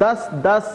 10-10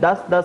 10-10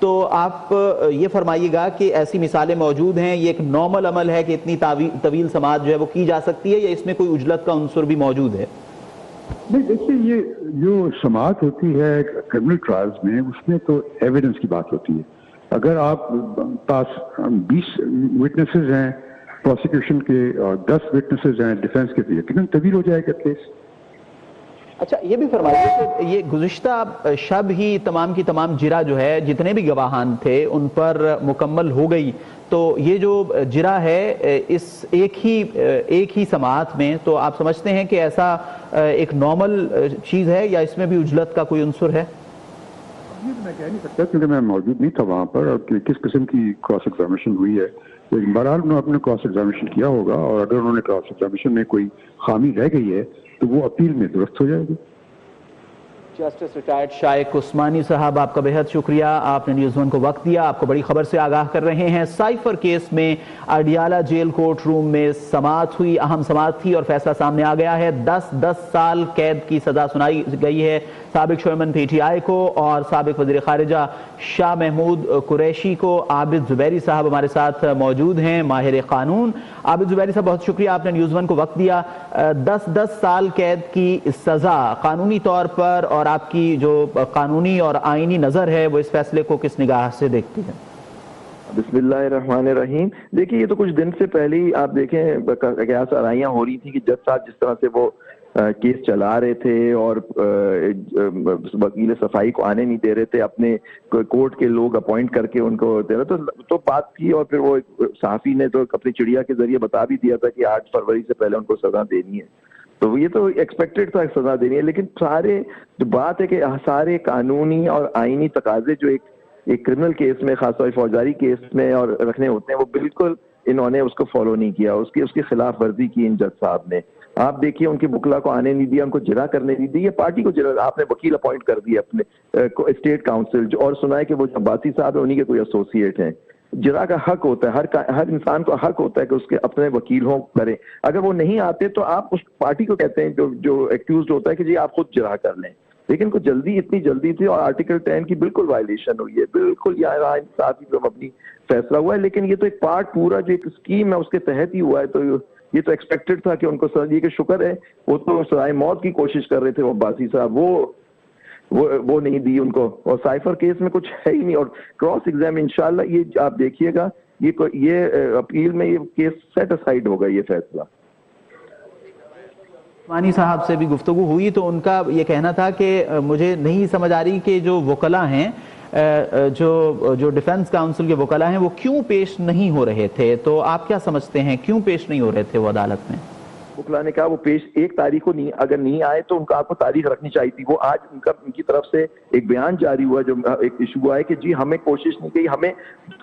تو آپ یہ فرمائیے گا کہ ایسی مثالیں موجود ہیں، یہ ایک نارمل عمل ہے کہ اتنی طویل سماعت جو ہے وہ کی جا سکتی ہے، یا اس میں کوئی عجلت کا عنصر بھی موجود ہے؟ نہیں دیکھیے، یہ جو سماعت ہوتی ہے کرمنل ٹرائلز میں، اس میں تو ایویڈنس کی بات ہوتی ہے. اگر آپ پاس 20 وٹنسز ہیں پروسیکیوشن کے اور 10 وٹنسز ہیں ڈیفینس کے، لیے کتنا طویل ہو جائے گا کیس. اچھا یہ بھی فرمائیے کہ یہ گزشتہ شب ہی تمام کی تمام جرا جو ہے، جتنے بھی گواہان تھے ان پر مکمل ہو گئی، تو یہ جو جرا ہے اس ایک ہی سماعت میں، تو آپ سمجھتے ہیں کہ ایسا ایک نارمل چیز ہے یا اس میں بھی عجلت کا کوئی عنصر ہے؟ یہ میں کہہ نہیں سکتا کیونکہ میں موجود نہیں تھا وہاں پر، اور کس قسم کی کراس ایگزامینیشن ہوئی ہے. لیکن بہرحال انہوں نے اپنے کراس ایگزامینیشن کیا ہوگا، اور اگر انہوں نے کراس ایگزامینیشن میں کوئی خامی رہ گئی ہے تو وہ اپیل میں درست ہو جائے گی. جسٹس ریٹائرڈ شائق عثمانی صاحب، آپ کا بہت شکریہ، آپ نے نیوز ون کو وقت دیا، آپ کو بڑی خبر سے آگاہ کر رہے ہیں. سائفر کیس میں اڈیالہ جیل کورٹ روم میں سماعت ہوئی، اہم سماعت تھی اور فیصلہ سامنے آ گیا ہے. 10 سال قید کی سزا سنائی گئی ہے سابق چیئرمین پی ٹی آئی کو اور سابق وزیر خارجہ شاہ محمود قریشی کو. عابد زبیری صاحب ہمارے ساتھ موجود ہیں، ماہر قانون. عابد زبیری صاحب بہت شکریہ، آپ نے نیوز ون کو وقت دیا. 10 سال قید کی سزا قانونی طور پر، اور آپ کی جو قانونی اور آئینی نظر ہے وہ اس فیصلے کو کس نگاہ سے دیکھتی ہے؟ بسم اللہ الرحمن الرحیم. دیکھیے یہ تو کچھ دن سے پہلے ہی آپ دیکھیں کیا سرائیاں ہو رہی تھی کہ جج صاحب جس طرح سے وہ کیس چلا رہے تھے اور وکیل صفائی کو آنے نہیں دے رہے تھے، اپنے کورٹ کے لوگ اپوائنٹ کر کے ان کو دے رہے تو بات کی، اور پھر وہ صحافی نے تو اپنی چڑیا کے ذریعے بتا بھی دیا تھا کہ 8 فروری سے پہلے ان کو سزا دینی ہے. تو یہ تو ایکسپیکٹڈ تھا سزا دینی ہے، لیکن سارے جو بات ہے کہ سارے قانونی اور آئینی تقاضے جو ایک کرمنل کیس میں، خاص طور فوجداری کیس میں اور رکھنے ہوتے ہیں، وہ بالکل انہوں نے اس کو فالو نہیں کیا، اس کی خلاف ورزی کی ان جج صاحب نے. آپ دیکھیے ان کی وکلا کو آنے نہیں دیا، ان کو جرا کرنے نہیں دی، یہ پارٹی کو جرا، آپ نے وکیل اپوائنٹ کر دیا اپنے اسٹیٹ کاؤنسل، اور سنا ہے کہ وہ عباسی صاحب ہیں، انہی کے کوئی ایسوسیٹ ہیں. جرا کا حق ہوتا ہے، ہر انسان کو حق ہوتا ہے کہ اس کے اپنے وکیل ہوں کریں. اگر وہ نہیں آتے تو آپ اس پارٹی کو کہتے ہیں جو ایکیوزڈ ہوتا ہے کہ جی آپ خود جرا کر لیں. لیکن کچھ اتنی جلدی تھی، اور آرٹیکل 10 کی بالکل وائلیشن ہوئی ہے، بالکل یہاں انصافی پہ مبنی فیصلہ ہوا ہے. لیکن یہ تو ایک پارٹ پورا جو ایک اسکیم ہے اس کے تحت ہی ہوا ہے، تو یہ تو ایکسپیکٹڈ تھا کہ ان کو سزا دی. کہ شکر ہے وہ تو سزائے موت کی کوشش کر رہے تھے وہ عباسی صاحب، وہ نہیں دی ان کو. اور سائفر کیس میں کچھ ہے ہی نہیں، اور کراس ایگزام انشاءاللہ یہ آپ دیکھیے گا، یہ اپیل میں یہ کیس سیٹ اسائیڈ ہوگا یہ فیصلہ. عثمانی صاحب سے بھی گفتگو ہوئی تو ان کا یہ کہنا تھا کہ مجھے نہیں سمجھ آ رہی کہ جو وکلا ہیں، جو ڈیفنس کاؤنسل کے وکلا ہیں، وہ کیوں پیش نہیں ہو رہے تھے. تو آپ کیا سمجھتے ہیں کیوں پیش نہیں ہو رہے تھے وہ عدالت میں؟ وکلا نے کہا وہ پیش 1 تاریخ کو اگر نہیں آئے تو ان کا آپ کو تاریخ رکھنی چاہیے تھی. وہ آج ان کی طرف سے ایک بیان جاری ہوا، جو ایک ایشو ہوا ہے کہ جی ہمیں کوشش نہیں کی، ہمیں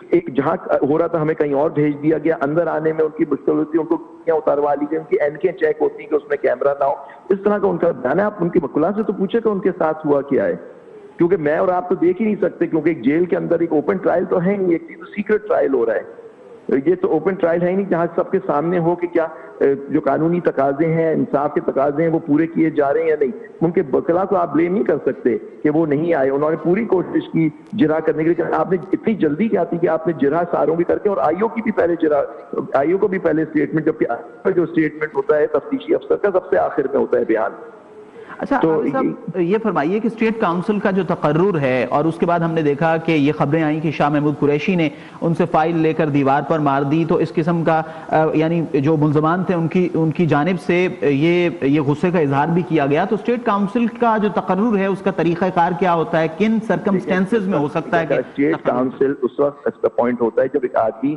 ایک جہاں ہو رہا تھا ہمیں کہیں اور بھیج دیا گیا. اندر آنے میں ان کی مشکل ہوتی ہے، ان کو اتاروا لی گئی، ان کی اینکیں چیک ہوتی کہ اس میں کیمرہ نہ ہو. اس طرح کا ان کا بیان ہے. آپ ان کے وکلا سے تو پوچھے کہ ان کے ساتھ ہوا کیا ہے، کیونکہ میں اور آپ تو دیکھ ہی نہیں سکتے، کیونکہ ایک جیل کے اندر ایک اوپن ٹرائل تو ہے نہیں، ایک چیز تو سیکرٹ ٹرائل ہو رہا ہے. یہ تو اوپن ٹرائل ہے ہی نہیں جہاں سب کے سامنے ہو کہ کیا جو قانونی تقاضے ہیں، انصاف کے تقاضے ہیں، وہ پورے کیے جا رہے ہیں یا نہیں. ان کے وکلا کو آپ بلیم نہیں کر سکتے کہ وہ نہیں آئے. انہوں نے پوری کوشش کی جرا کرنے کے لیے. آپ نے اتنی جلدی کیا تھی کہ آپ نے جرا ساروں کی کر کے، اور آئیو کی بھی پہلے جرا، آئیو کو بھی پہلے اسٹیٹمنٹ، جبکہ جو اسٹیٹمنٹ ہوتا ہے تفتیشی افسر کا سب سے آخر میں ہوتا ہے بیان. اچھا صاحب یہ فرمائیے کہ اسٹیٹ کاؤنسل کا جو تقرر ہے، اور اس کے بعد ہم نے دیکھا کہ یہ خبریں آئیں کہ شاہ محمود قریشی نے ان سے فائل لے کر دیوار پر مار دی، تو اس قسم کا یعنی جو ملزمان تھے ان کی جانب سے یہ غصے کا اظہار بھی کیا گیا. تو اسٹیٹ کاؤنسل کا جو تقرر ہے اس کا طریقہ کار کیا ہوتا ہے، کن سرکمسٹینسز میں ہو سکتا ہے کہ اسٹیٹ کاؤنسل اس وقت اپوائنٹ ہوتا ہے جب ایک آدمی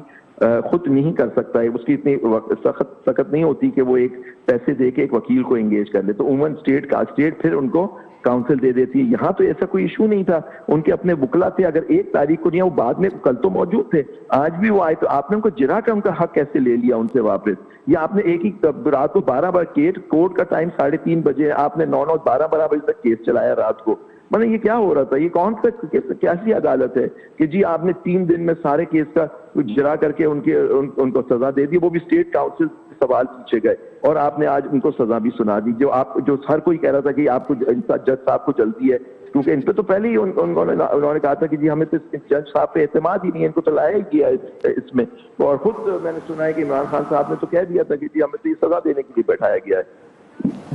خود نہیں کر سکتا ہے، اس کی اتنی سخت نہیں ہوتی کہ وہ ایک پیسے دے کے ایک وکیل کو انگیج کر لے، تو عموماً اسٹیٹ پھر ان کو کاؤنسل دے دیتی ہے. یہاں تو ایسا کوئی ایشو نہیں تھا، ان کے اپنے وکلا تھے. اگر 1 تاریخ کو نہیں، وہ بعد میں کل تو موجود تھے، آج بھی وہ آئے، تو آپ نے ان کو جرا کا ان کا حق کیسے لے لیا ان سے واپس؟ یا آپ نے ایک ہی رات کو 12 بجے، کورٹ کا ٹائم 3:30 بجے، آپ نے 9 12 بجے تک کیس چلایا رات کو. مطلب یہ کیا ہو رہا تھا؟ یہ کون سا کیسی عدالت ہے کہ جی آپ نے 3 دن میں سارے کیس کا جرا کر کے ان کو سزا دے دی؟ وہ بھی اسٹیٹ کاؤنسل سوال پوچھے گئے اور آپ نے آج ان کو سزا بھی سنا دی. جو ہر کوئی کہہ رہا تھا کہ آپ کو جج صاحب کو جلدی ہے، کیونکہ ان پہ تو پہلے ہی انہوں نے کہا تھا کہ جی ہمیں تو جج صاحب پہ اعتماد ہی نہیں ہے، ان کو تو لایا ہی کیا اس میں، اور خود میں نے سنا ہے کہ عمران خان صاحب نے تو کہہ دیا تھا کہ جی ہمیں تو یہ سزا دینے کے لیے بیٹھایا گیا ہے۔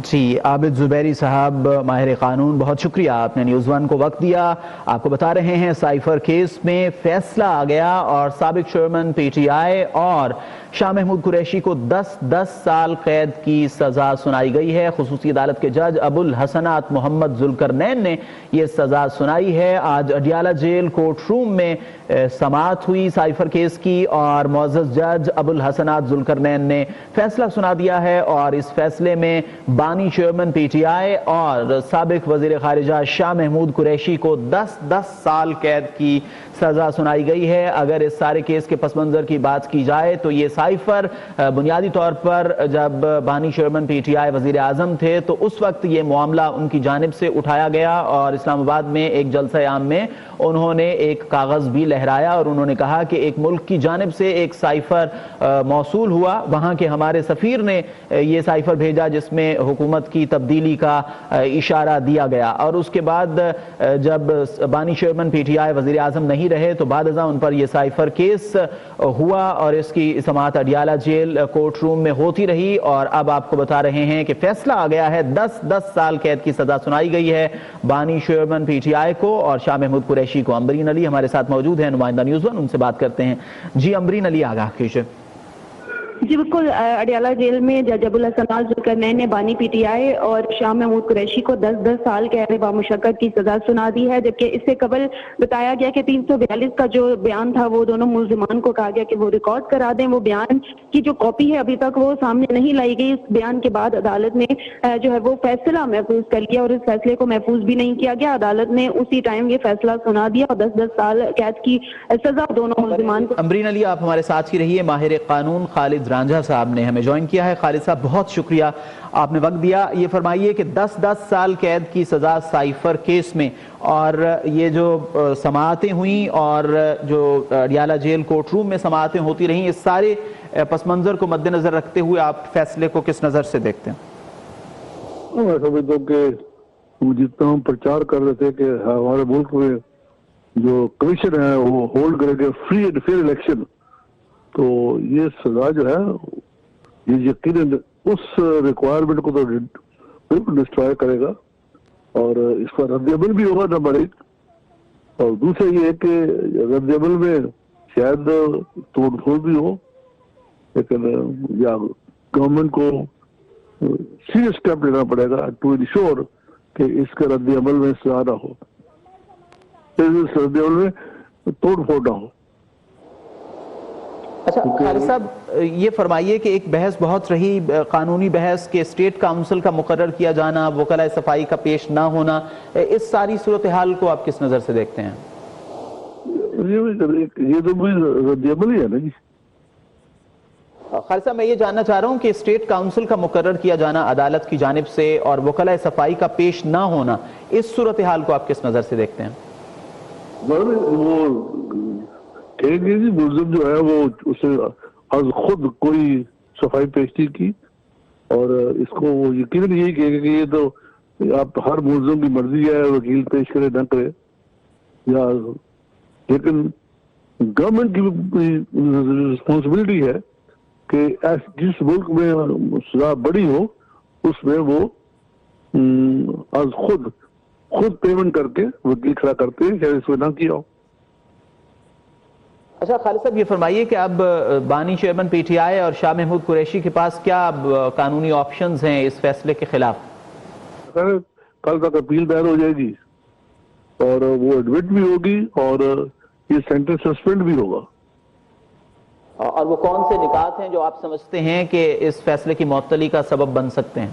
جی عابد زبیری صاحب ماہر قانون، بہت شکریہ، آپ نے نیوز ون کو وقت دیا۔ آپ کو بتا رہے ہیں سائفر کیس میں فیصلہ آ گیا اور سابق چیئرمین پی ٹی آئی اور شاہ محمود قریشی کو 10 سال قید کی سزا سنائی گئی ہے۔ خصوصی عدالت کے جج ابو الحسنات محمد ذوالقرنین نے یہ سزا سنائی ہے۔ آج اڈیالہ جیل کورٹ روم میں سماعت ہوئی سائفر کیس کی اور معزز جج ابو الحسنات ذوالقرنین نے فیصلہ سنا دیا ہے، اور اس فیصلے میں بانی چیئرمین پی ٹی آئی اور سابق وزیر خارجہ شاہ محمود قریشی کو 10 سال قید کی سزا سنائی گئی ہے۔ اگر اس سارے کیس کے پس منظر کی بات کی جائے تو یہ سائفر بنیادی طور پر جب بانی چیئرمین پی ٹی آئی وزیر اعظم تھے تو اس وقت یہ معاملہ ان کی جانب سے اٹھایا گیا، اور اسلام آباد میں ایک جلسہ عام میں انہوں نے ایک کاغذ بھی لہرایا اور انہوں نے کہا کہ ایک ملک کی جانب سے ایک سائفر موصول ہوا، وہاں کے ہمارے سفیر نے یہ سائفر بھیجا جس میں حکومت کی تبدیلی کا اشارہ دیا گیا، اور اس کے بعد جب بانی چیئرمین پی ٹی آئی وزیر اعظم نہیں رہے تو بعد ازاں ان پر یہ سائفر کیس ہوا اور اس کی سماعت اڈیالہ جیل کورٹ روم میں ہوتی رہی، اور اب آپ کو بتا رہے ہیں کہ فیصلہ آ گیا ہے، 10 سال قید کی سزا سنائی گئی ہے بانی چیئرمین پی ٹی آئی کو اور شاہ محمود قریشی کو۔ امبرین علی ہمارے ساتھ موجود ہیں، نمائندہ نیوز ون، ان سے بات کرتے ہیں۔ جی امبرین علی، آگاہ کیجیے۔ جی بالکل، اڈیالہ جیل میں جج ابو الحسنات ذوالقرنین نے بانی پی ٹی آئی اور شاہ محمود قریشی کو 10 سال قید بامشقت کی سزا سنا دی ہے، جبکہ اس سے قبل بتایا گیا کہ 342 کا جو بیان تھا وہ دونوں ملزمان کو کہا گیا کہ وہ ریکارڈ کرا دیں۔ وہ بیان کی جو کاپی ہے ابھی تک وہ سامنے نہیں لائی گئی۔ اس بیان کے بعد عدالت نے جو ہے وہ فیصلہ محفوظ کر لیا اور اس فیصلے کو محفوظ بھی نہیں کیا گیا۔ عدالت نے اسی ٹائم یہ فیصلہ سنا دیا اور 10 سال قید کی سزا دونوں ملزمان کو۔ امبرین علی، آپ ہمارے ساتھ ہی رہیے۔ ماہر قانون خالد رانجھا صاحب نے ہمیں جوائن کیا ہے۔ خالد صاحب بہت شکریہ، آپ نے وقت دیا۔ یہ فرمائیے کہ 10 سال قید کی سزا سائفر کیس میں، اور یہ جو سماعتیں ہوئیں اور جو اڈیالہ جیل کورٹ روم میں سماعتیں ہوتی رہیں، اس سارے پس منظر کو مد نظر رکھتے ہوئے آپ فیصلے کو کس نظر سے دیکھتے ہیں؟ میں سمجھتا ہوں کہ جتنا ہم پرچار کر رہے تھے کہ ہمارے ملک میں جو کمیشن ہے وہ ہولڈ کرے گا فری اینڈ فیئر الیکشن، تو یہ سزا جو ہے یہ یقیناً اس ریکوائرمنٹ کو تو بالکل ڈسٹرائے کرے گا، اور اس کا رد عمل بھی ہوگا نمبر 1، اور دوسرا یہ ہے کہ رد عمل میں شاید توڑ پھوڑ بھی ہو، لیکن یا گورنمنٹ کو سیریس اسٹیپ لینا پڑے گا ٹو انشور کہ اس کے رد عمل میں سزا نہ ہو، اس رد عمل میں توڑ پھوڑ نہ ہو۔ اچھا خالد صاحب، یہ فرمائیے کہ ایک بحث بہت رہی، قانونی بحث، کہ اسٹیٹ کاؤنسل کا مقرر کیا جانا، وکلاء صفائی کا پیش نہ ہونا، اس ساری صورتحال کو آپ کس نظر سے دیکھتے ہیں؟ یہ تو رد عمل ہی ہے نا جی۔ خالد صاحب، میں یہ جاننا چاہ رہا ہوں کہ اسٹیٹ کاؤنسل کا مقرر کیا جانا عدالت کی جانب سے اور وکلاء صفائی کا پیش نہ ہونا، اس صورتحال کو آپ کس نظر سے دیکھتے ہیں؟ وہ ملزم جو ہے وہ اسے از خود کوئی صفائی پیش نہیں کی، اور اس کو وہ یقیناً یہی کہے گا کہ یہ تو آپ ہر ملزم کی مرضی ہے وکیل پیش کرے نہ کرے، یا لیکن گورنمنٹ کی رسپانسبلٹی ہے کہ جس ملک میں سزا بڑی ہو اس میں وہ از خود پیمنٹ کر کے وکیل کھڑا کرتے ہیں، چاہے اس میں نہ کیا ہو۔ اچھا خالد صاحب، یہ فرمائیے کہ اب بانی چیئرمین پی ٹی آئی اور شاہ محمود قریشی کے پاس کیا قانونی آپشنز ہیں اس فیصلے کے خلاف؟ کل تک اپیل دائر ہو جائے گی اور وہ ایڈمٹ بھی ہوگی اور یہ سینٹنس سسپینڈ بھی ہوگا۔ اور وہ کون سے نکات ہیں جو آپ سمجھتے ہیں کہ اس فیصلے کی معطلی کا سبب بن سکتے ہیں؟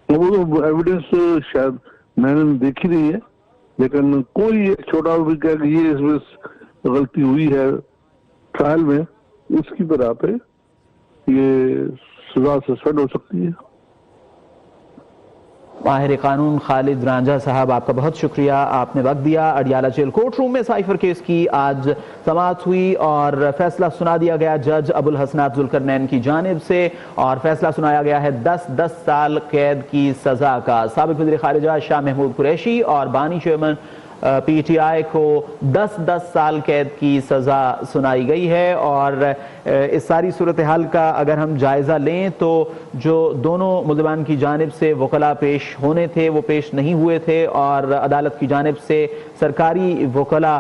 وہ ایویڈنس شاید میں نے دیکھی نہیں ہے، لیکن کوئی ایک چھوٹا بھی کہہ کہ یہ اس میں غلطی ہوئی ہے ٹرائل میں، اس کی بنا پہ یہ سزا سسپینڈ ہو سکتی ہے۔ ماہر قانون خالد رانجھا صاحب، آپ کا بہت شکریہ، آپ نے وقت دیا۔ اڈیالہ جیل کورٹ روم میں سائفر کیس کی آج سماعت ہوئی اور فیصلہ سنا دیا گیا جج ابوالحسنات ذوالقرنین کی جانب سے، اور فیصلہ سنایا گیا ہے 10 سال قید کی سزا کا۔ سابق وزیر خارجہ شاہ محمود قریشی اور بانی چیئرمین پی ٹی آئی کو 10 سال قید کی سزا سنائی گئی ہے۔ اور اس ساری صورتحال کا اگر ہم جائزہ لیں تو جو دونوں ملزمان کی جانب سے وکلاء پیش ہونے تھے وہ پیش نہیں ہوئے تھے، اور عدالت کی جانب سے سرکاری وکلاء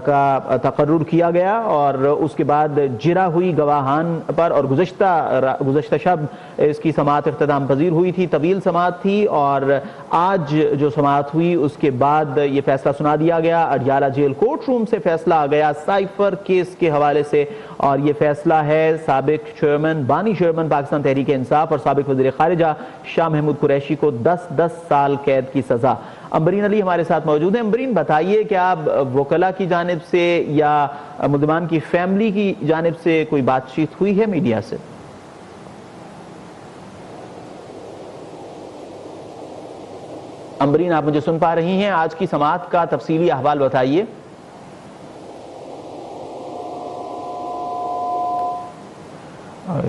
کا تقرر کیا گیا، اور اس کے بعد جرا ہوئی گواہان پر، اور گزشتہ شب اس کی سماعت اختتام پذیر ہوئی تھی، طویل سماعت تھی، اور آج جو سماعت ہوئی اس کے بعد یہ فیصلہ سنا دیا گیا۔ اڈیالہ جیل کورٹ روم سے فیصلہ آ گیا سائفر کیس کے حوالے سے، اور یہ فیصلہ ہے سابق چیئرمین بانی چیئرمین پاکستان تحریک انصاف اور سابق وزیر خارجہ شاہ محمود قریشی کو 10 سال قید کی سزا۔ امبرین علی ہمارے ساتھ موجود ہیں۔ امبرین، بتائیے کہ آپ وکلاء کی جانب سے یا ملزمان کی فیملی کی جانب سے کوئی بات چیت ہوئی ہے میڈیا سے؟ امبرین، آپ مجھے سن پا رہی ہیں؟ آج کی سماعت کا تفصیلی احوال بتائیے۔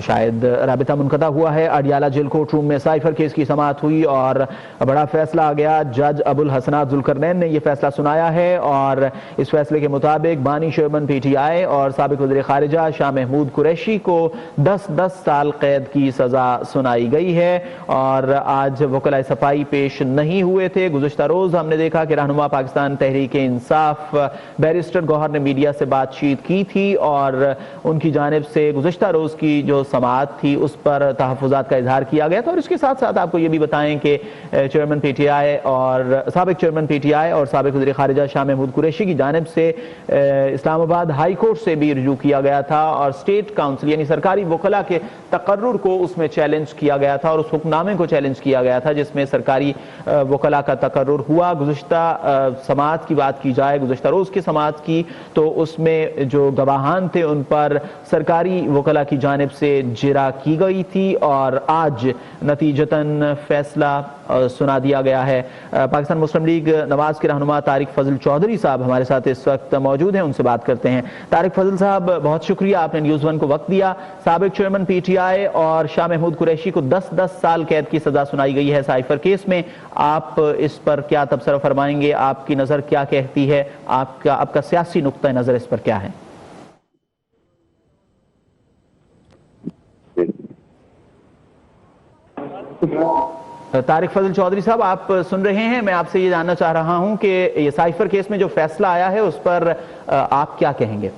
شاید رابطہ منقطع ہوا ہے۔ اڈیالہ جیل کورٹ روم میں سائفر کیس کی سماعت ہوئی اور بڑا فیصلہ آ گیا۔ جج ابوالحسنات ذوالقرنین نے یہ فیصلہ سنایا ہے، اور اس فیصلے کے مطابق بانی چیئرمین پی ٹی آئی اور سابق وزیر خارجہ شاہ محمود قریشی کو 10 سال قید کی سزا سنائی گئی ہے۔ اور آج وکلاء صفائی پیش نہیں ہوئے تھے۔ گزشتہ روز ہم نے دیکھا کہ رہنما پاکستان تحریک انصاف بیرسٹر گوہر نے میڈیا سے بات چیت کی تھی، اور ان کی جانب سے گزشتہ روز کی جو سماعت تھی اس پر تحفظات کا اظہار کیا گیا تھا۔ اور اس کے ساتھ ساتھ آپ کو یہ بھی بتائیں کہ چیئرمین پی ٹی آئی اور سابق چیئرمین پی ٹی آئی اور سابق وزیر خارجہ شاہ محمود قریشی کی جانب سے اسلام آباد ہائی کورٹ سے بھی رجوع کیا گیا تھا، اور اسٹیٹ کاؤنسل یعنی سرکاری وکلاء کے تقرر کو اس میں چیلنج کیا گیا تھا، اور اس حکم نامے کو چیلنج کیا گیا تھا جس میں سرکاری وکلاء کا تقرر ہوا۔ گزشتہ سماعت کی بات کی جائے، گزشتہ روز کی سماعت کی، تو اس میں جو گواہان تھے ان پر سرکاری وکلاء کی جانب سے جرا کی گئی تھی، اور آج نتیجتاً فیصلہ سنا دیا گیا ہے۔ پاکستان مسلم لیگ نواز کے رہنما طارق فضل چودھری صاحب ہمارے ساتھ اس وقت موجود ہیں، ان سے بات کرتے ہیں۔ طارق فضل صاحب، بہت شکریہ، آپ نے نیوز ون کو وقت دیا۔ سابق چیئرمین پی ٹی آئی اور شاہ محمود قریشی کو 10 سال قید کی سزا سنائی گئی ہے سائفر کیس میں۔ آپ اس پر کیا تبصرہ فرمائیں گے؟ آپ کی نظر کیا کہتی ہے؟ آپ کا سیاسی نقطہ نظر اس پر کیا ہے؟ طارق فضل چودھری صاحب، آپ سن رہے ہیں؟ میں آپ سے یہ جاننا چاہ رہا ہوں کہ یہ سائفر کیس میں جو فیصلہ آیا ہے اس پر آپ کیا کہیں گے؟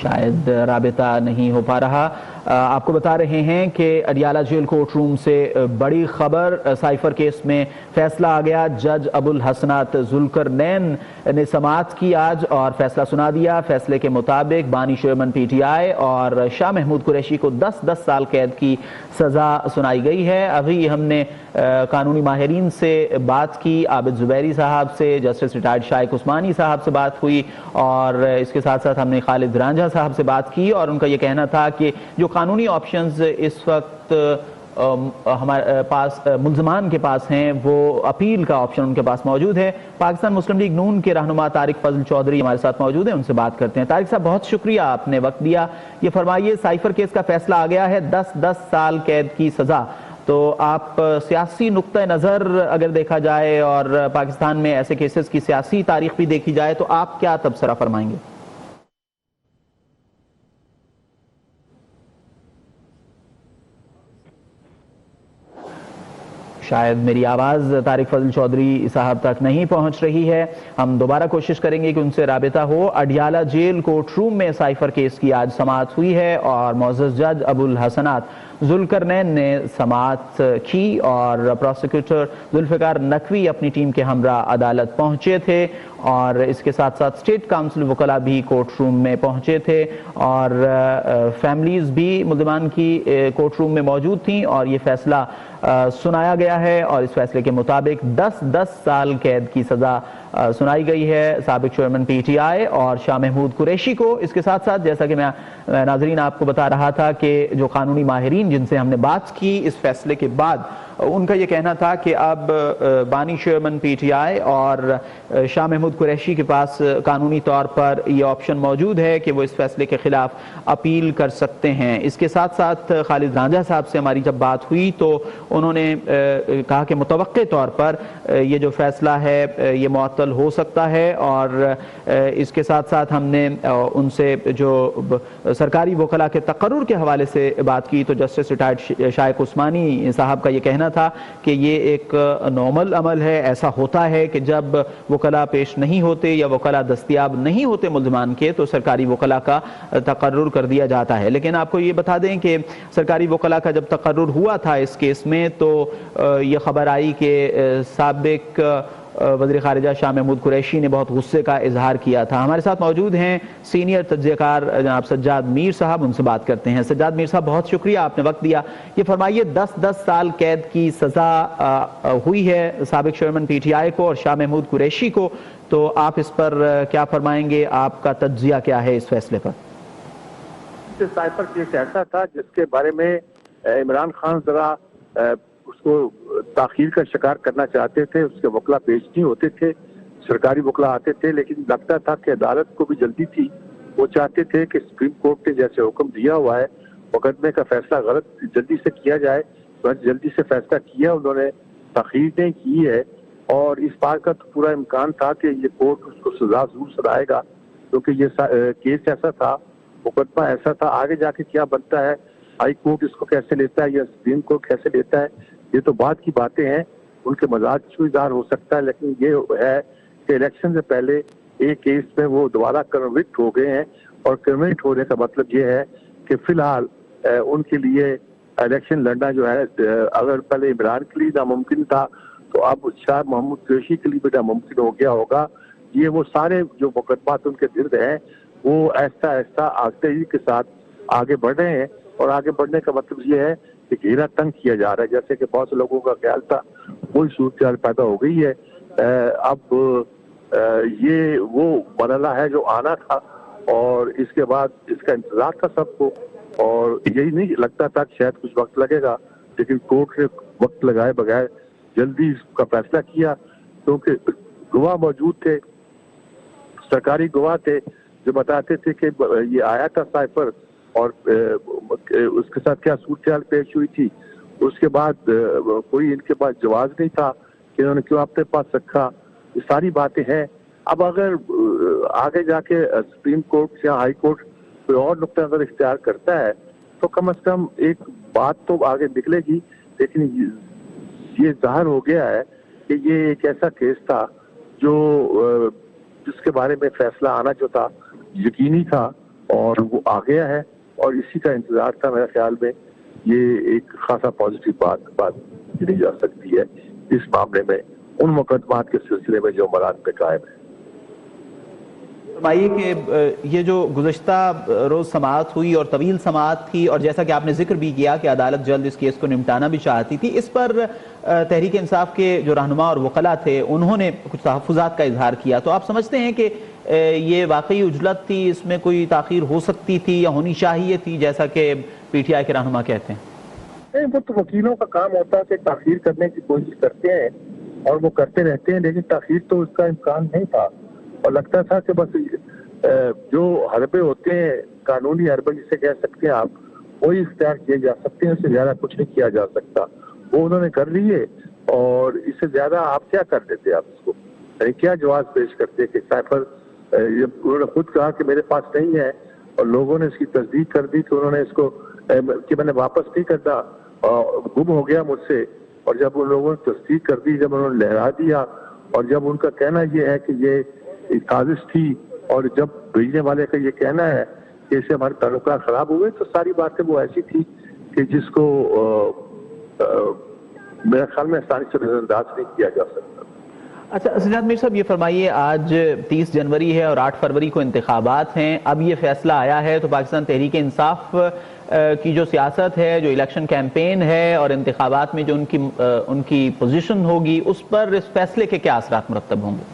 شاید رابطہ نہیں ہو پا رہا۔ آپ کو بتا رہے ہیں کہ اڈیالہ جیل کورٹ روم سے بڑی خبر، سائفر کیس میں فیصلہ آ گیا۔ جج ابوالحسنات ذوالقرنین نے سماعت کی آج اور فیصلہ سنا دیا۔ فیصلے کے مطابق بانی چیئرمین پی ٹی آئی اور شاہ محمود قریشی کو 10 سال قید کی سزا سنائی گئی ہے۔ ابھی ہم نے قانونی ماہرین سے بات کی، عابد زبیری صاحب سے، جسٹس ریٹائرڈ شائق عثمانی صاحب سے بات ہوئی، اور اس کے ساتھ ساتھ ہم نے خالد رانجھا صاحب سے بات کی، اور ان کا یہ کہنا تھا کہ جو قانونی آپشنز اس وقت ہمارے پاس ملزمان کے پاس ہیں وہ اپیل کا آپشن ان کے پاس موجود ہے۔ پاکستان مسلم لیگ نون کے رہنما طارق فضل چودھری ہمارے ساتھ موجود ہیں، ان سے بات کرتے ہیں۔ طارق صاحب، بہت شکریہ، آپ نے وقت دیا۔ یہ فرمائیے، سائفر کیس کا فیصلہ آ گیا ہے 10 سال قید کی سزا، تو آپ سیاسی نقطہ نظر اگر دیکھا جائے اور پاکستان میں ایسے کیسز کی سیاسی تاریخ بھی دیکھی جائے تو آپ کیا تبصرہ فرمائیں گے؟ شاید میری آواز طارق فضل چودھری صاحب تک نہیں پہنچ رہی ہے، ہم دوبارہ کوشش کریں گے کہ ان سے رابطہ ہو۔ اڈیالہ جیل کورٹ روم میں سائفر کیس کی آج سماعت ہوئی ہے، اور معزز جج ابوالحسنات ذوالقرنین نے سماعت کی، اور پروسیکیوٹر ذوالفقار نقوی اپنی ٹیم کے ہمراہ عدالت پہنچے تھے، اور اس کے ساتھ ساتھ اسٹیٹ کاؤنسل وکلاء بھی کورٹ روم میں پہنچے تھے، اور فیملیز بھی ملزمان کی کورٹ روم میں موجود تھیں، اور یہ فیصلہ سنایا گیا ہے، اور اس فیصلے کے مطابق 10 سال قید کی سزا سنائی گئی ہے سابق چیئرمین پی ٹی آئی اور شاہ محمود قریشی کو۔ اس کے ساتھ ساتھ جیسا کہ میں ناظرین آپ کو بتا رہا تھا کہ جو قانونی ماہرین جن سے ہم نے بات کی اس فیصلے کے بعد، ان کا یہ کہنا تھا کہ اب بانی چیئرمین پی ٹی آئی اور شاہ محمود قریشی کے پاس قانونی طور پر یہ آپشن موجود ہے کہ وہ اس فیصلے کے خلاف اپیل کر سکتے ہیں۔ اس کے ساتھ ساتھ خالد رانجھا صاحب سے ہماری جب بات ہوئی تو انہوں نے کہا کہ متوقع طور پر یہ جو فیصلہ ہے یہ معطل ہو سکتا ہے، اور اس کے ساتھ ساتھ ہم نے ان سے جو سرکاری وکلاء کے تقرر کے حوالے سے بات کی تو جسٹس ریٹائرڈ شائق عثمانی صاحب کا یہ کہنا تھا کہ یہ ایک نارمل عمل ہے، ایسا ہوتا ہے کہ جب وکلاء پیش نہیں ہوتے یا وکلاء دستیاب نہیں ہوتے ملزمان کے تو سرکاری وکلاء کا تقرر کر دیا جاتا ہے۔ لیکن آپ کو یہ بتا دیں کہ سرکاری وکلاء کا جب تقرر ہوا تھا اس کیس میں تو یہ خبر آئی کہ سابق وزیر خارجہ شاہ محمود قریشی نے بہت غصے کا اظہار کیا تھا۔ ہمارے ساتھ موجود ہیں سینئر تجزیہ کار جناب سجاد میر صاحب، ان سے بات کرتے ہیں۔ سجاد میر صاحب، بہت شکریہ، آپ نے وقت دیا۔ یہ فرمائیے 10 سال قید کی سزا ہوئی ہے سابق چیئرمین پی ٹی آئی کو اور شاہ محمود قریشی کو، تو آپ اس پر کیا فرمائیں گے؟ آپ کا تجزیہ کیا ہے اس فیصلے پر؟ سائفر کیس ایسا تھا جس کے بارے میں عمران خان ذرا اس کو تاخیر کا شکار کرنا چاہتے تھے، اس کے وکلا پیش نہیں ہوتے تھے، سرکاری وکلا آتے تھے، لیکن لگتا تھا کہ عدالت کو بھی جلدی تھی، وہ چاہتے تھے کہ سپریم کورٹ نے جیسے حکم دیا ہوا ہے مقدمے کا فیصلہ غلط جلدی سے کیا جائے، جلدی سے فیصلہ کیا، انہوں نے تاخیر نہیں کی ہے، اور اس بات کا تو پورا امکان تھا کہ یہ کورٹ اس کو سزا ضرور سنائے گا، کیونکہ یہ کیس ایسا تھا، مقدمہ ایسا تھا، آگے جا کے کیا بنتا ہے، ہائی کورٹ اس کو کیسے لیتا ہے یا سپریم کورٹ کیسے لیتا ہے، یہ تو بعد کی باتیں ہیں، ان کے مزاج سے اظہار ہو سکتا ہے، لیکن یہ ہے کہ الیکشن سے پہلے ایک کیس میں وہ دوبارہ کنوکٹ ہو گئے ہیں، اور کنوکٹ ہونے کا مطلب یہ ہے کہ فی الحال ان کے لیے الیکشن لڑنا جو ہے، اگر پہلے عمران کے لیے ناممکن تھا تو اب شاہ محمود قریشی کے لیے بھی ناممکن ہو گیا ہوگا۔ یہ وہ سارے جو مقدمات ان کے گرد ہیں وہ ایسا آگے کے ساتھ آگے بڑھ رہے ہیں، اور آگے بڑھنے کا مطلب یہ ہے کہ گھیرا تنگ کیا جا رہا ہے، جیسے کہ بہت سے لوگوں کا خیال تھا وہی صورتحال پیدا ہو گئی ہے۔ اب یہ وہ مرحلہ ہے جو آنا تھا، اور اس کے بعد اس کا انتظار تھا سب کو، اور یہی نہیں لگتا تھا کہ شاید کچھ وقت لگے گا، لیکن کورٹ نے وقت لگائے بغیر جلدی اس کا فیصلہ کیا، کیونکہ گواہ موجود تھے، سرکاری گواہ تھے جو بتاتے تھے کہ یہ آیا تھا سائفر اور اس کے ساتھ کیا صورتحال پیش ہوئی تھی۔ اس کے بعد کوئی ان کے پاس جواز نہیں تھا کہ انہوں نے کیوں اپنے پاس رکھا، یہ ساری باتیں ہیں۔ اب اگر آگے جا کے سپریم کورٹ یا ہائی کورٹ کوئی اور نقطہ نظر اختیار کرتا ہے تو کم از کم ایک بات تو آگے نکلے گی، لیکن یہ ظاہر ہو گیا ہے کہ یہ ایک ایسا کیس تھا جو جس کے بارے میں فیصلہ آنا جو تھا یقینی تھا، اور وہ آ گیا ہے، اور اسی کا انتظار تھا۔ میرے خیال میں یہ ایک خاصا پازیٹیو بات گنی جا سکتی ہے اس معاملے میں، ان مقدمات کے سلسلے میں جو مراد پہ قائم ہے۔ فرمائیے کہ یہ جو گزشتہ روز سماعت ہوئی اور طویل سماعت تھی، اور جیسا کہ آپ نے ذکر بھی کیا کہ عدالت جلد اس کیس کو نمٹانا بھی چاہتی تھی، اس پر تحریک انصاف کے جو رہنما اور وکلاء تھے انہوں نے کچھ تحفظات کا اظہار کیا، تو آپ سمجھتے ہیں کہ یہ واقعی عجلت تھی، اس میں کوئی تاخیر ہو سکتی تھی یا ہونی چاہیے تھی جیسا کہ پی ٹی آئی کے رہنما کہتے ہیں؟ نہیں، وہ تو وکیلوں کا کام ہوتا ہے کہ تاخیر کرنے کی کوشش کرتے ہیں اور وہ کرتے رہتے ہیں، لیکن تاخیر تو اس کا امکان نہیں تھا، اور لگتا تھا کہ بس جو حربے ہوتے ہیں، قانونی حربے جسے کہہ سکتے ہیں آپ، وہی اختیار کیے جا سکتے ہیں، اس سے زیادہ کچھ نہیں کیا جا سکتا، وہ انہوں نے کر لیے، اور اس سے زیادہ آپ کیا کر دیتے آپ اس کو، یعنی کیا جواز پیش کرتے کہ سائفر، انہوں نے خود کہا کہ میرے پاس نہیں ہے، اور لوگوں نے اس کی تصدیق کر دی کہ انہوں نے اس کو کہ میں نے واپس نہیں کرنا، گم ہو گیا مجھ سے، اور جب ان لوگوں نے تصدیق کر دی، جب انہوں نے لہرا دیا، اور جب ان کا کہنا یہ ہے کہ یہ سازش تھی، اور جب بھیجنے والے کا یہ کہنا ہے کہ اسے ہمارے تعلقات خراب ہوئے، تو ساری باتیں وہ ایسی تھی کہ جس کو میرے خیال میں آسانی سے نظر انداز نہیں کیا جا سکتا۔ اچھا سجاد میر صاحب، یہ فرمائیے آج 30 جنوری ہے اور 8 فروری کو انتخابات ہیں، اب یہ فیصلہ آیا ہے تو پاکستان تحریک انصاف کی جو سیاست ہے، جو الیکشن کیمپین ہے اور انتخابات میں جو ان کی پوزیشن ہوگی، اس پر اس فیصلے کے کیا اثرات مرتب ہوں گے؟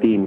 3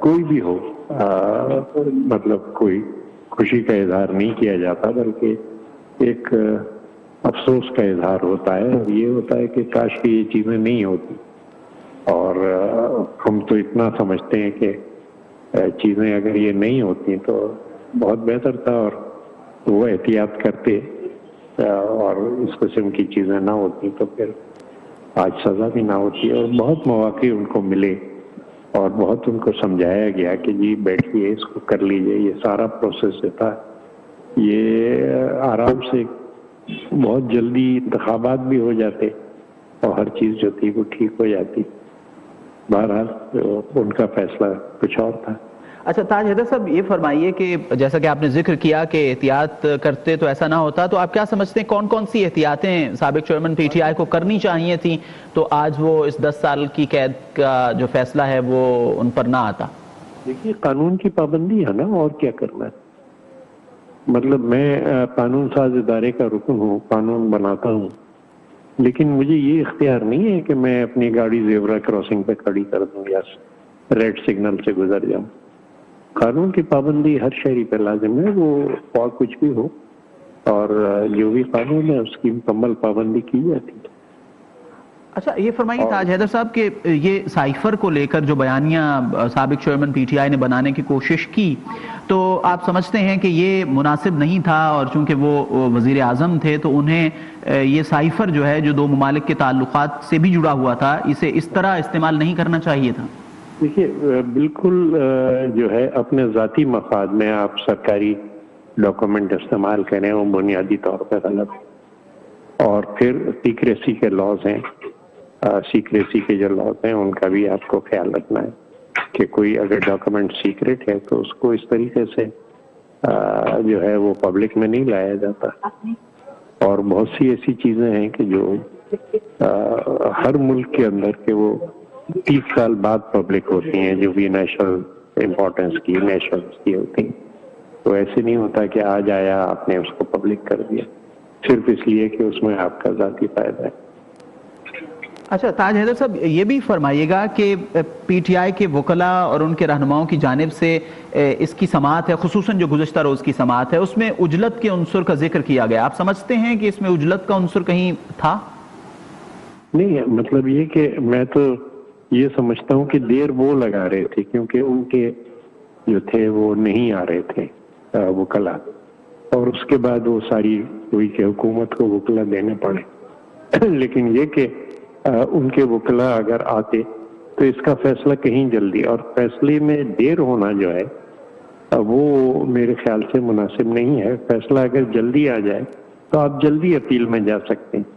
کوئی بھی ہو مطلب کوئی خوشی کا اظہار نہیں کیا جاتا، بلکہ ایک افسوس کا اظہار ہوتا ہے، اور یہ ہوتا ہے کہ کاش کہ یہ چیزیں نہیں ہوتی. اور ہم تو اتنا سمجھتے ہیں کہ چیزیں اگر یہ نہیں ہوتی تو بہت بہتر تھا، اور وہ احتیاط کرتے اور اس قسم کی چیزیں نہ ہوتی تو پھر آج سزا بھی نہ ہوتی. اور بہت مواقع ان کو ملے اور بہت ان کو سمجھایا گیا کہ جی بیٹھیے، اس کو کر لیجئے، یہ سارا پروسیس تھا. یہ آرام سے بہت جلدی انتخابات بھی ہو جاتے اور ہر چیز جو تھی وہ ٹھیک ہو جاتی. بہرحال ان کا فیصلہ کچھ اور تھا. اچھا تاج حیدر صاحب، یہ فرمائیے کہ جیسا کہ آپ نے ذکر کیا کہ احتیاط کرتے تو ایسا نہ ہوتا، تو آپ کیا سمجھتے ہیں کون کون سی احتیاطیں سابق چیئرمین پی ٹی آئی کو کرنی چاہیے تھیں تو آج وہ اس 10 سال کی قید کا جو فیصلہ ہے وہ ان پر نہ آتا؟ دیکھیے، قانون کی پابندی ہے نا، اور کیا کرنا ہے. مطلب میں قانون ساز ادارے کا رکن ہوں، قانون بناتا ہوں، لیکن مجھے یہ اختیار نہیں ہے کہ میں اپنی گاڑی زیبرا کراسنگ پہ کھڑی کر دوں یا ریڈ سگنل سے گزر جاؤں. قانون کی پابندی ہر شہری پہ لازم ہے، وہ اور کچھ بھی ہو، اور جو بھی قانون ہے اس کی مکمل پابندی کی جاتی ہے. اچھا یہ فرمائیے تاج حیدر صاحب کہ یہ سائفر کو لے کر جو بیانیہ سابق چیئرمین پی ٹی آئی نے بنانے کی کوشش کی، تو آپ سمجھتے ہیں کہ یہ مناسب نہیں تھا، اور چونکہ وہ وزیر اعظم تھے تو انہیں یہ سائفر جو ہے جو دو ممالک کے تعلقات سے بھی جڑا ہوا تھا، اسے اس طرح استعمال نہیں کرنا چاہیے تھا؟ دیکھیے، بالکل جو ہے اپنے ذاتی مفاد میں آپ سرکاری ڈاکومنٹ استعمال کریں وہ بنیادی طور پہ غلط. اور پھر سیکریسی کے لاز ہیں، سیکریسی کے جو لاز ہیں ان کا بھی آپ کو خیال رکھنا ہے کہ کوئی اگر ڈاکومنٹ سیکرٹ ہے تو اس کو اس طریقے سے جو ہے وہ پبلک میں نہیں لایا جاتا. اور بہت سی ایسی چیزیں ہیں کہ جو ہر ملک کے اندر کہ وہ 30 سال بعد پبلک ہوتی ہیں، جو بھی نیشنل امپورٹنس کی، نیشنل کی ہوتی ہیں. تو ایسے نہیں ہوتا کہ آج آیا آپ نے اس کو پبلک کر دیا صرف اس لیے کہ اس میں آپ کا ذاتی فائدہ ہے. اچھا تاج حیدر صاحب، یہ بھی فرمائیے گا کہ پی ٹی آئی کے وکلاء اور ان کے رہنماؤں کی جانب سے اس کی سماعت ہے، خصوصاً جو گزشتہ روز کی سماعت ہے، اس میں عجلت کے عنصر کا ذکر کیا گیا. آپ سمجھتے ہیں کہ اس میں عجلت کا عنصر کہیں تھا؟ نہیں، مطلب یہ کہ میں تو یہ سمجھتا ہوں کہ دیر وہ لگا رہے تھے کیونکہ ان کے جو تھے وہ نہیں آ رہے تھے وکلاء، اور اس کے بعد وہ ساری ہوئی کہ حکومت کو وکلاء دینے پڑے. لیکن یہ کہ ان کے وکلاء اگر آتے تو اس کا فیصلہ کہیں جلدی، اور فیصلے میں دیر ہونا جو ہے وہ میرے خیال سے مناسب نہیں ہے. فیصلہ اگر جلدی آ جائے تو آپ جلدی اپیل میں جا سکتے ہیں.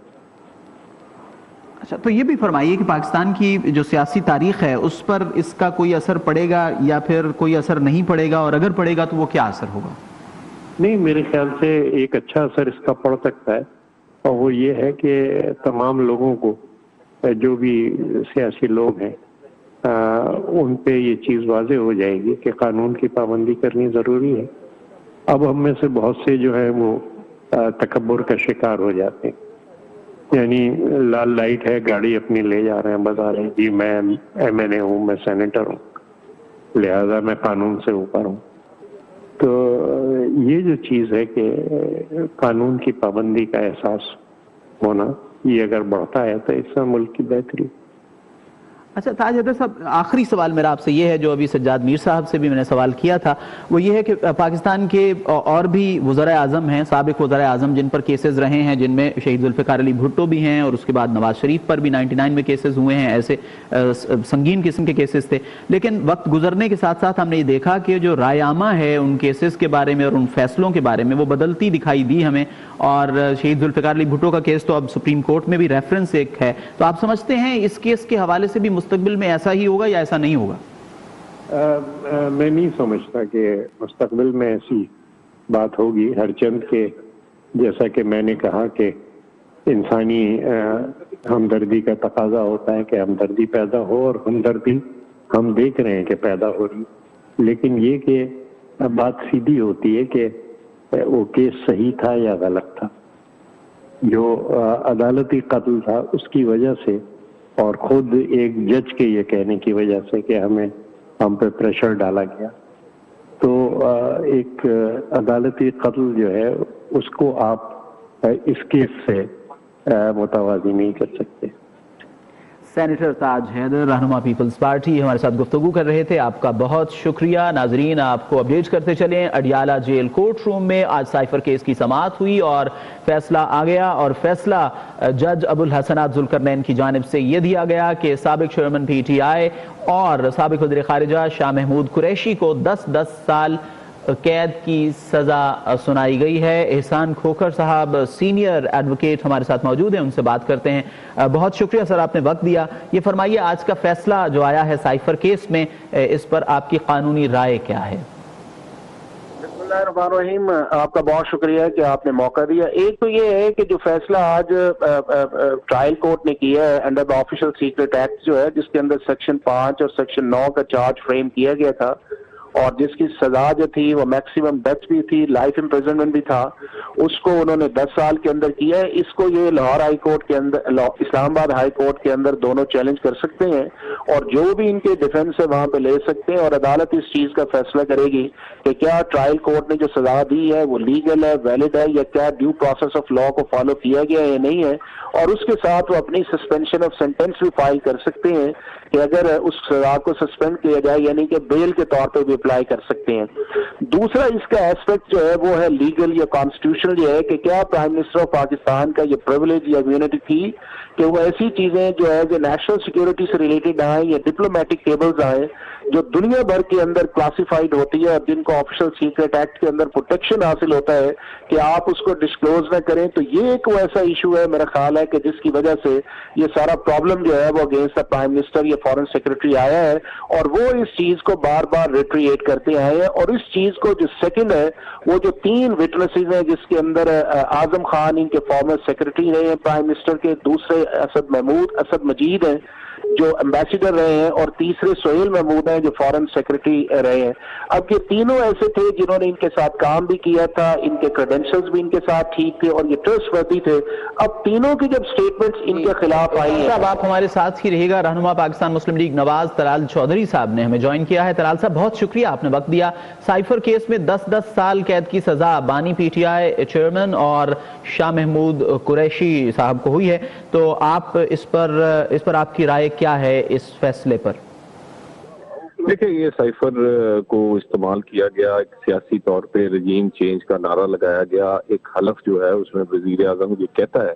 اچھا تو یہ بھی فرمائیے کہ پاکستان کی جو سیاسی تاریخ ہے اس پر اس کا کوئی اثر پڑے گا یا پھر کوئی اثر نہیں پڑے گا، اور اگر پڑے گا تو وہ کیا اثر ہوگا؟ نہیں، میرے خیال سے ایک اچھا اثر اس کا پڑ سکتا ہے، اور وہ یہ ہے کہ تمام لوگوں کو، جو بھی سیاسی لوگ ہیں، ان پہ یہ چیز واضح ہو جائے گی کہ قانون کی پابندی کرنی ضروری ہے. اب ہم میں سے بہت سے جو ہے وہ تکبر کا شکار ہو جاتے ہیں، یعنی لال لائٹ ہے، گاڑی اپنی لے جا رہے ہیں، بتا رہے ہیں جی میں ایم این اے ہوں، میں سینیٹر ہوں، لہذا میں قانون سے اوپر ہوں. تو یہ جو چیز ہے کہ قانون کی پابندی کا احساس ہونا، یہ اگر بڑھتا ہے تو اس سے ملک کی بہتری. اچھا تاج حیدر صاحب، آخری سوال میرا آپ سے یہ ہے جو ابھی سجاد میر صاحب سے بھی میں نے سوال کیا تھا، وہ یہ ہے کہ پاکستان کے اور بھی وزراء اعظم ہیں، سابق وزراء اعظم جن پر کیسز رہے ہیں، جن میں شہید ذوالفقار علی بھٹو بھی ہیں، اور اس کے بعد نواز شریف پر بھی 99 میں کیسز ہوئے ہیں، ایسے سنگین قسم کے کیسز تھے. لیکن وقت گزرنے کے ساتھ ساتھ ہم نے یہ دیکھا کہ جو رائے عامہ ہے ان کیسز کے بارے میں اور ان فیصلوں کے بارے میں وہ بدلتی دکھائی دی ہمیں. اور شہید ذوالفقار علی بھٹو کا کیس تو اب سپریم کورٹ میں بھی ریفرنس ایک ہے. تو آپ سمجھتے ہیں اس کیس کے حوالے سے بھی مستقبل میں ایسا ہی ہوگا یا ایسا نہیں ہوگا؟ میں نہیں سمجھتا کہ مستقبل میں ایسی بات ہوگی. ہر چند کے جیسا کہ میں نے کہا کہ انسانی ہمدردی کا تقاضا ہوتا ہے کہ ہمدردی پیدا ہو، اور ہمدردی ہم دیکھ رہے ہیں کہ پیدا ہو رہی. لیکن یہ کہ بات سیدھی ہوتی ہے کہ وہ کیس صحیح تھا یا غلط تھا. جو عدالتی قتل تھا اس کی وجہ سے، اور خود ایک جج کے یہ کہنے کی وجہ سے کہ ہمیں ہم پہ پریشر ڈالا گیا. تو ایک عدالتی قتل جو ہے اس کو آپ اس کیس سے متوازی نہیں کر سکتے. سینیٹر تاج حیدر رہنما پیپلز پارٹی ہمارے ساتھ گفتگو کر رہے تھے. آپ کا بہت شکریہ. ناظرین آپ کو اپڈیٹ کرتے چلیں. اڈیالہ جیل کورٹ روم میں آج سائفر کیس کی سماعت ہوئی اور فیصلہ آ گیا، اور فیصلہ جج ابوالحسنات ذوالقرنین کی جانب سے یہ دیا گیا کہ سابق چیئرمین پی ٹی آئی اور سابق وزیر خارجہ شاہ محمود قریشی کو 10 سال قید کی سزا سنائی گئی ہے. احسان کھوکھر صاحب سینئر ایڈوکیٹ ہمارے ساتھ موجود ہیں، ان سے بات کرتے ہیں. بہت شکریہ سر، آپ نے وقت دیا. یہ فرمائیے آج کا فیصلہ جو آیا ہے سائفر کیس میں، اس پر آپ کی قانونی رائے کیا ہے؟ بسم اللہ الرحمن الرحیم. آپ کا بہت شکریہ کہ آپ نے موقع دیا. ایک تو یہ ہے کہ جو فیصلہ آج ٹرائل کورٹ نے کیا ہے under the official secret act جو ہے، جس کے اندر سیکشن 5 اور سیکشن 9 کا چارج فریم کیا گیا تھا، اور جس کی سزا جو تھی وہ میکسیمم ڈیتھ بھی تھی، لائف امپریزنمنٹ بھی تھا، اس کو انہوں نے 10 سال کے اندر کیا ہے. اس کو یہ لاہور ہائی کورٹ کے اندر، اسلام آباد ہائی کورٹ کے اندر دونوں چیلنج کر سکتے ہیں، اور جو بھی ان کے ڈیفنس ہے وہاں پہ لے سکتے ہیں، اور عدالت اس چیز کا فیصلہ کرے گی کہ کیا ٹرائل کورٹ نے جو سزا دی ہے وہ لیگل ہے، ویلڈ ہے، یا کیا ڈیو پروسیس آف لا کو فالو کیا گیا ہے یا نہیں ہے. اور اس کے ساتھ وہ اپنی سسپینشن آف سینٹینس بھی فائل کر سکتے ہیں کہ اگر اس سزا کو سسپینڈ کیا جائے، یعنی کہ بیل کے طور پہ بھی اپلائی کر سکتے ہیں. دوسرا اس کا ایسپیکٹ جو ہے وہ ہے لیگل یا کانسٹیٹیوشنل، یہ ہے کہ کیا پرائم منسٹر آف پاکستان کا یہ پریولیج یا امیونٹی تھی کہ وہ ایسی چیزیں جو ہے جو نیشنل سیکیورٹی سے ریلیٹڈ آئیں یا ڈپلومیٹک کیبلز آئیں جو دنیا بھر کے اندر کلاسیفائڈ ہوتی ہے اور جن کو آفیشل سیکرٹ ایکٹ کے اندر پروٹیکشن حاصل ہوتا ہے کہ آپ اس کو ڈسکلوز نہ کریں. تو یہ ایک ایسا ایشو ہے میرا خیال ہے کہ جس کی وجہ سے یہ سارا پرابلم جو ہے وہ اگینسٹ پرائم منسٹر یا فارن سیکرٹری آیا ہے، اور وہ اس چیز کو بار بار ریٹریٹ کرتے آئے ہیں. اور اس چیز کو جو سیکنڈ ہے وہ جو 3 وٹنسز ہیں، جس کے اندر اعظم خان ان کے فارمر سیکرٹری رہے ہیں پرائم منسٹر کے، دوسرے اسد مجید ہیں جو ایمبیسیڈر رہے ہیں، اور تیسرے سہیل محمود ہیں جو فارن سیکرٹری رہے ہیں. اب یہ تینوں ایسے تھے جنہوں نے ان کے ساتھ کام بھی کیا تھا، ان کے کریڈینشلز بھی ان کے ساتھ ٹھیک تھے، اور یہ ٹرسٹ وردی تھے. اب تینوں کی جب سٹیٹمنٹس ان کے خلاف آئی ہیں. صاحب آپ ہمارے ساتھ ہی رہے گا. رہنما پاکستان مسلم لیگ نواز طلال چودھری صاحب نے ہمیں جوائن کیا ہے. طلال صاحب بہت شکریہ، آپ نے وقت دیا. سائفر کیس میں 10 سال قید کی سزا بانی پی ٹی آئی چیئرمین اور شاہ محمود قریشی صاحب کو ہوئی ہے، تو آپ اس پر آپ کی رائے کیا ہے اس فیصلے پر؟ دیکھیں، یہ سائفر کو استعمال کیا گیا ایک سیاسی طور پہ، رجیم چینج کا نعرہ لگایا گیا. ایک حلف جو ہے اس میں وزیر اعظم یہ کہتا ہے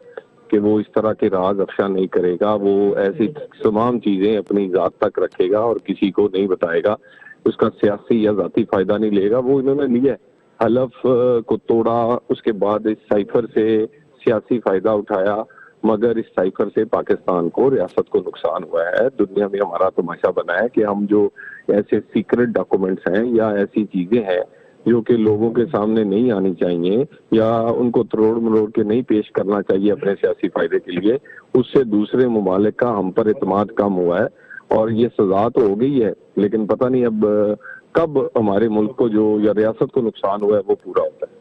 کہ وہ اس طرح کے راز افشا نہیں کرے گا، وہ ایسی تمام چیزیں اپنی ذات تک رکھے گا اور کسی کو نہیں بتائے گا، اس کا سیاسی یا ذاتی فائدہ نہیں لے گا. وہ انہوں نے لیا حلف کو توڑا، اس کے بعد اس سائفر سے سیاسی فائدہ اٹھایا، مگر اس سائفر سے پاکستان کو، ریاست کو نقصان ہوا ہے. دنیا میں ہمارا تماشا بنا ہے کہ ہم جو ایسے سیکرٹ ڈاکومنٹس ہیں یا ایسی چیزیں ہیں جو کہ لوگوں کے سامنے نہیں آنی چاہیے یا ان کو تروڑ مروڑ کے نہیں پیش کرنا چاہیے اپنے سیاسی فائدے کے لیے، اس سے دوسرے ممالک کا ہم پر اعتماد کم ہوا ہے. اور یہ سزا تو ہو گئی ہے، لیکن پتہ نہیں اب کب ہمارے ملک کو جو یا ریاست کو نقصان ہوا ہے وہ پورا ہوتا ہے.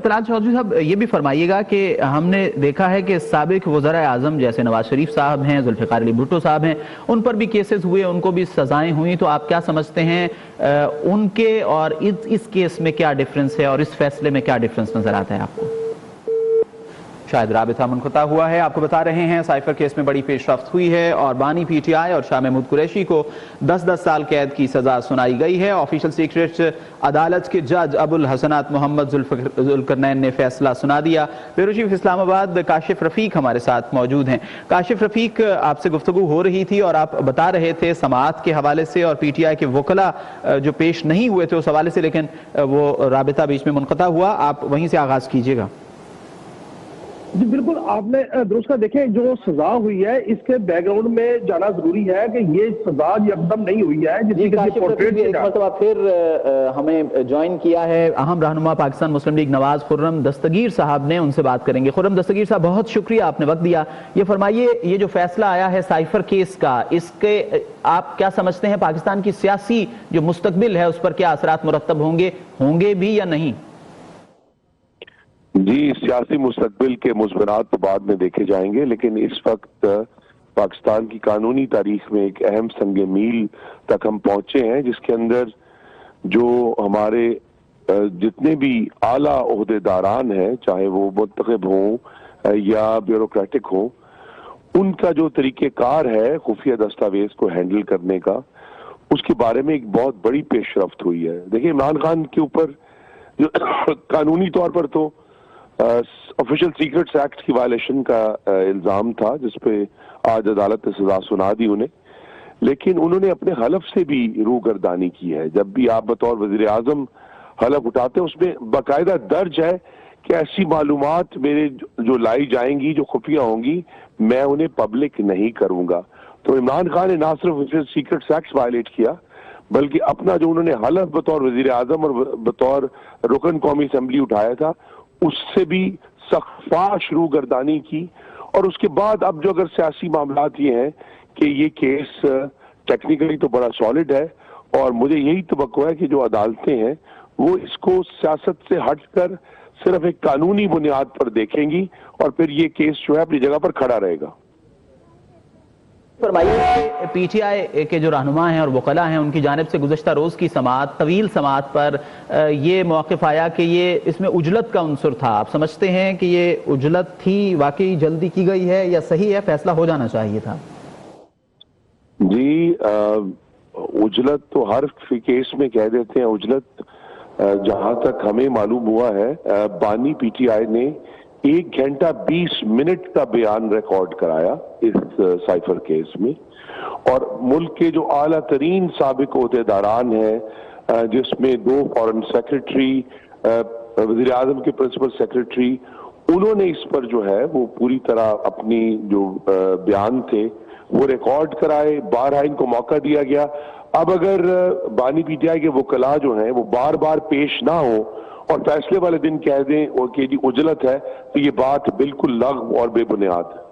طلال چودھری صاحب یہ بھی فرمائیے گا کہ ہم نے دیکھا ہے کہ سابق وزراء اعظم جیسے نواز شریف صاحب ہیں، ذوالفقار علی بھٹو صاحب ہیں، ان پر بھی کیسز ہوئے، ان کو بھی سزائیں ہوئیں. تو آپ کیا سمجھتے ہیں ان کے اور اس کیس میں کیا ڈیفرنس ہے، اور اس فیصلے میں کیا ڈیفرنس نظر آتا ہے آپ کو؟ شاید رابطہ منقطع ہوا ہے. آپ کو بتا رہے ہیں سائفر کیس میں بڑی پیش رفت ہوئی ہے اور بانی پی ٹی آئی اور شاہ محمود قریشی کو 10 سال قید کی سزا سنائی گئی ہے. آفیشل سیکرٹ عدالت کے جج ابوالحسنات محمد ذوالقرنین نے فیصلہ سنا دیا. بیورو چیف اسلام آباد کاشف رفیق ہمارے ساتھ موجود ہیں. کاشف رفیق، آپ سے گفتگو ہو رہی تھی اور آپ بتا رہے تھے سماعت کے حوالے سے اور پی ٹی آئی کے وکلاء جو پیش نہیں ہوئے تھے اس حوالے سے، لیکن وہ رابطہ بیچ میں منقطع ہوا. آپ وہیں سے آغاز کیجیے گا. جی بالکل، آپ نے درست کہا. دیکھیں، جو سزا ہوئی ہے اس کے بیک گراؤنڈ میں جانا ضروری ہے کہ یہ سزا یکدم نہیں ہوئی ہے. ایک مرتبہ پھر ہمیں جوائن کیا ہے اہم رہنما پاکستان مسلم لیگ نواز خرم دستگیر صاحب نے، ان سے بات کریں گے. خرم دستگیر صاحب بہت شکریہ، آپ نے وقت دیا. یہ فرمائیے، یہ جو فیصلہ آیا ہے سائفر کیس کا، اس کے آپ کیا سمجھتے ہیں پاکستان کی سیاسی جو مستقبل ہے اس پر کیا اثرات مرتب ہوں گے بھی یا نہیں؟ جی، سیاسی مستقبل کے مثبتات تو بعد میں دیکھے جائیں گے، لیکن اس وقت پاکستان کی قانونی تاریخ میں ایک اہم سنگ میل تک ہم پہنچے ہیں، جس کے اندر جو ہمارے جتنے بھی اعلیٰ عہدیداران ہیں، چاہے وہ منتخب ہوں یا بیوروکریٹک ہوں، ان کا جو طریقہ کار ہے خفیہ دستاویز کو ہینڈل کرنے کا، اس کے بارے میں ایک بہت بڑی پیش رفت ہوئی ہے۔ دیکھیں، عمران خان کے اوپر جو قانونی طور پر تو آفیشل سیکرٹس ایکٹ کی وائلیشن کا الزام تھا، جس پہ آج عدالت نے سزا سنا دی انہیں، لیکن انہوں نے اپنے حلف سے بھی روگردانی کی ہے۔ جب بھی آپ بطور وزیر اعظم حلف اٹھاتے ہیں، اس میں باقاعدہ درج ہے کہ ایسی معلومات میرے جو لائی جائیں گی جو خفیہ ہوں گی، میں انہیں پبلک نہیں کروں گا۔ تو عمران خان نے نہ صرف سیکرٹس ایکٹ وائلیٹ کیا، بلکہ اپنا جو انہوں نے حلف بطور وزیر اعظم اور بطور رکن قومی اسمبلی اٹھایا تھا، اس سے بھی سخت فاش روگردانی کی۔ اور اس کے بعد اب جو اگر سیاسی معاملات یہ ہیں کہ یہ کیس ٹیکنیکلی تو بڑا سالڈ ہے، اور مجھے یہی توقع ہے کہ جو عدالتیں ہیں وہ اس کو سیاست سے ہٹ کر صرف ایک قانونی بنیاد پر دیکھیں گی، اور پھر یہ کیس جو ہے اپنی جگہ پر کھڑا رہے گا۔ فرمائیے کہ پی ٹی آئی کے جو رہنما ہیں اور وکلاء ہیں، ان کی جانب سے گزشتہ روز کی سماعت، طویل سماعت پر یہ موقف آیا کہ یہ اس میں عجلت کا عنصر تھا۔ آپ سمجھتے ہیں کہ یہ عجلت تھی، واقعی جلدی کی گئی ہے، یا صحیح ہے فیصلہ ہو جانا چاہیے تھا؟ جی، عجلت تو ہر کیس میں کہہ دیتے ہیں عجلت۔ جہاں تک ہمیں معلوم ہوا ہے، بانی پی ٹی آئی نے 1 گھنٹہ 20 منٹ کا بیان ریکارڈ کرایا اس سائفر کیس میں، اور ملک کے جو اعلیٰ ترین سابق عہدیداران ہیں، جس میں 2 فارن سیکرٹری، وزیر اعظم کے پرنسپل سیکرٹری، انہوں نے اس پر جو ہے وہ پوری طرح اپنی جو بیان تھے وہ ریکارڈ کرائے۔ بارہا ان کو موقع دیا گیا۔ اب اگر بانی پی ٹی آئی کے وکلاء جو ہیں وہ بار بار پیش نہ ہو اور فیصلے والے دن کہہ دیں اور کہ جی عجلت ہے، تو یہ بات بالکل لغو اور بے بنیاد ہے۔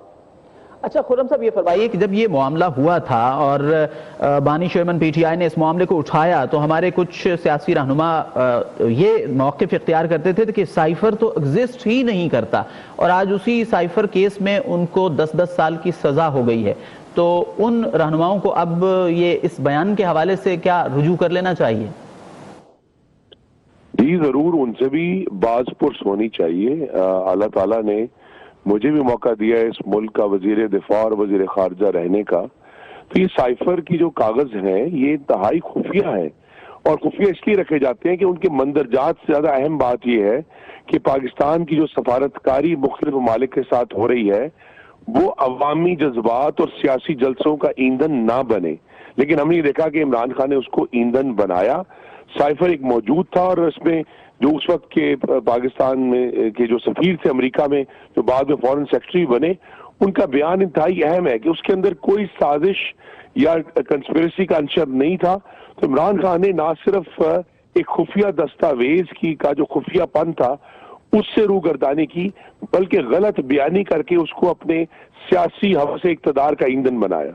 اچھا خرم صاحب، یہ فرمائیے کہ جب یہ معاملہ ہوا تھا اور بانی چیئرمین پی ٹی آئی نے اس معاملے کو اٹھایا، تو ہمارے کچھ سیاسی رہنما یہ موقف اختیار کرتے تھے کہ سائفر تو ایگزسٹ ہی نہیں کرتا، اور آج اسی سائفر کیس میں ان کو 10 سال کی سزا ہو گئی ہے۔ تو ان رہنماؤں کو اب یہ اس بیان کے حوالے سے کیا رجوع کر لینا چاہیے؟ جی ضرور، ان سے بھی باز پرس ہونی چاہیے۔ اللہ تعالیٰ نے مجھے بھی موقع دیا ہے اس ملک کا وزیر دفاع اور وزیر خارجہ رہنے کا، تو یہ سائفر کی جو کاغذ ہیں یہ انتہائی خفیہ ہیں، اور خفیہ اس لیے رکھے جاتے ہیں کہ ان کے مندرجات سے زیادہ اہم بات یہ ہے کہ پاکستان کی جو سفارتکاری مختلف ممالک کے ساتھ ہو رہی ہے وہ عوامی جذبات اور سیاسی جلسوں کا ایندھن نہ بنے، لیکن ہم نے دیکھا کہ عمران خان نے اس کو ایندھن بنایا۔ سائفر ایک موجود تھا، اور اس میں جو اس وقت کے پاکستان میں کے جو سفیر تھے امریکہ میں، جو بعد میں فارن سیکرٹری بنے، ان کا بیان انتہائی اہم ہے کہ اس کے اندر کوئی سازش یا کنسپیریسی کا عنصر نہیں تھا۔ تو عمران خان نے نہ صرف ایک خفیہ دستاویز کی کا جو خفیہ پن تھا اس سے روگردانی کی، بلکہ غلط بیانی کر کے اس کو اپنے سیاسی حوث اقتدار کا ایندھن بنایا۔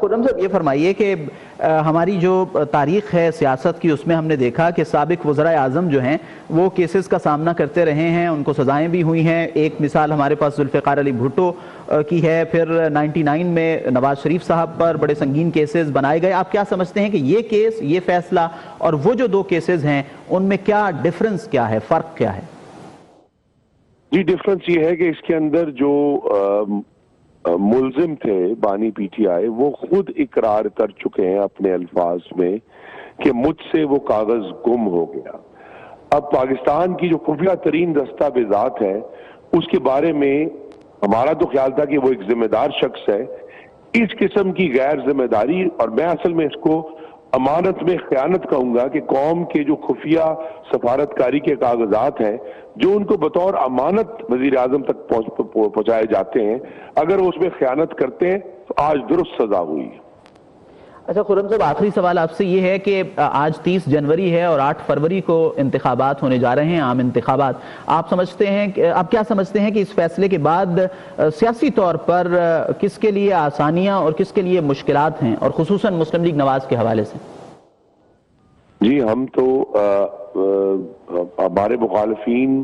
خرم صاحب، یہ فرمائیے کہ ہماری جو تاریخ ہے سیاست کی، اس میں ہم نے دیکھا کہ سابق وزرائے اعظم جو ہیں وہ کیسز کا سامنا کرتے رہے ہیں، ان کو سزائیں بھی ہوئی ہیں۔ ایک مثال ہمارے پاس ذوالفقار علی بھٹو کی ہے، پھر 99 میں نواز شریف صاحب پر بڑے سنگین کیسز بنائے گئے۔ آپ کیا سمجھتے ہیں کہ یہ کیس، یہ فیصلہ اور وہ جو 2 کیسز ہیں ان میں کیا ڈیفرنس کیا ہے، فرق کیا ہے؟ جی ڈیفرنس یہ ہے کہ اس کے اندر جو ملزم تھے بانی پی ٹی آئی، وہ خود اقرار کر چکے ہیں اپنے الفاظ میں کہ مجھ سے وہ کاغذ گم ہو گیا۔ اب پاکستان کی جو خفیہ ترین دستاویزات ہیں اس کے بارے میں ہمارا تو خیال تھا کہ وہ ایک ذمہ دار شخص ہے۔ اس قسم کی غیر ذمہ داری، اور میں اصل میں اس کو امانت میں خیانت کہوں گا کہ قوم کے جو خفیہ سفارتکاری کے کاغذات ہیں جو ان کو بطور امانت وزیر اعظم تک پہنچائے جاتے ہیں، اگر وہ اس میں خیانت کرتے ہیں تو آج درست سزا ہوئی ہے۔ اچھا خرم صاحب، آخری سوال آپ سے یہ ہے کہ آج 30 جنوری ہے اور 8 فروری کو انتخابات ہونے جا رہے ہیں، عام انتخابات۔ آپ کیا سمجھتے ہیں کہ اس فیصلے کے بعد سیاسی طور پر کس کے لیے آسانیاں اور کس کے لیے مشکلات ہیں، اور خصوصاً مسلم لیگ نواز کے حوالے سے؟ جی ہم تو ہمارے مخالفین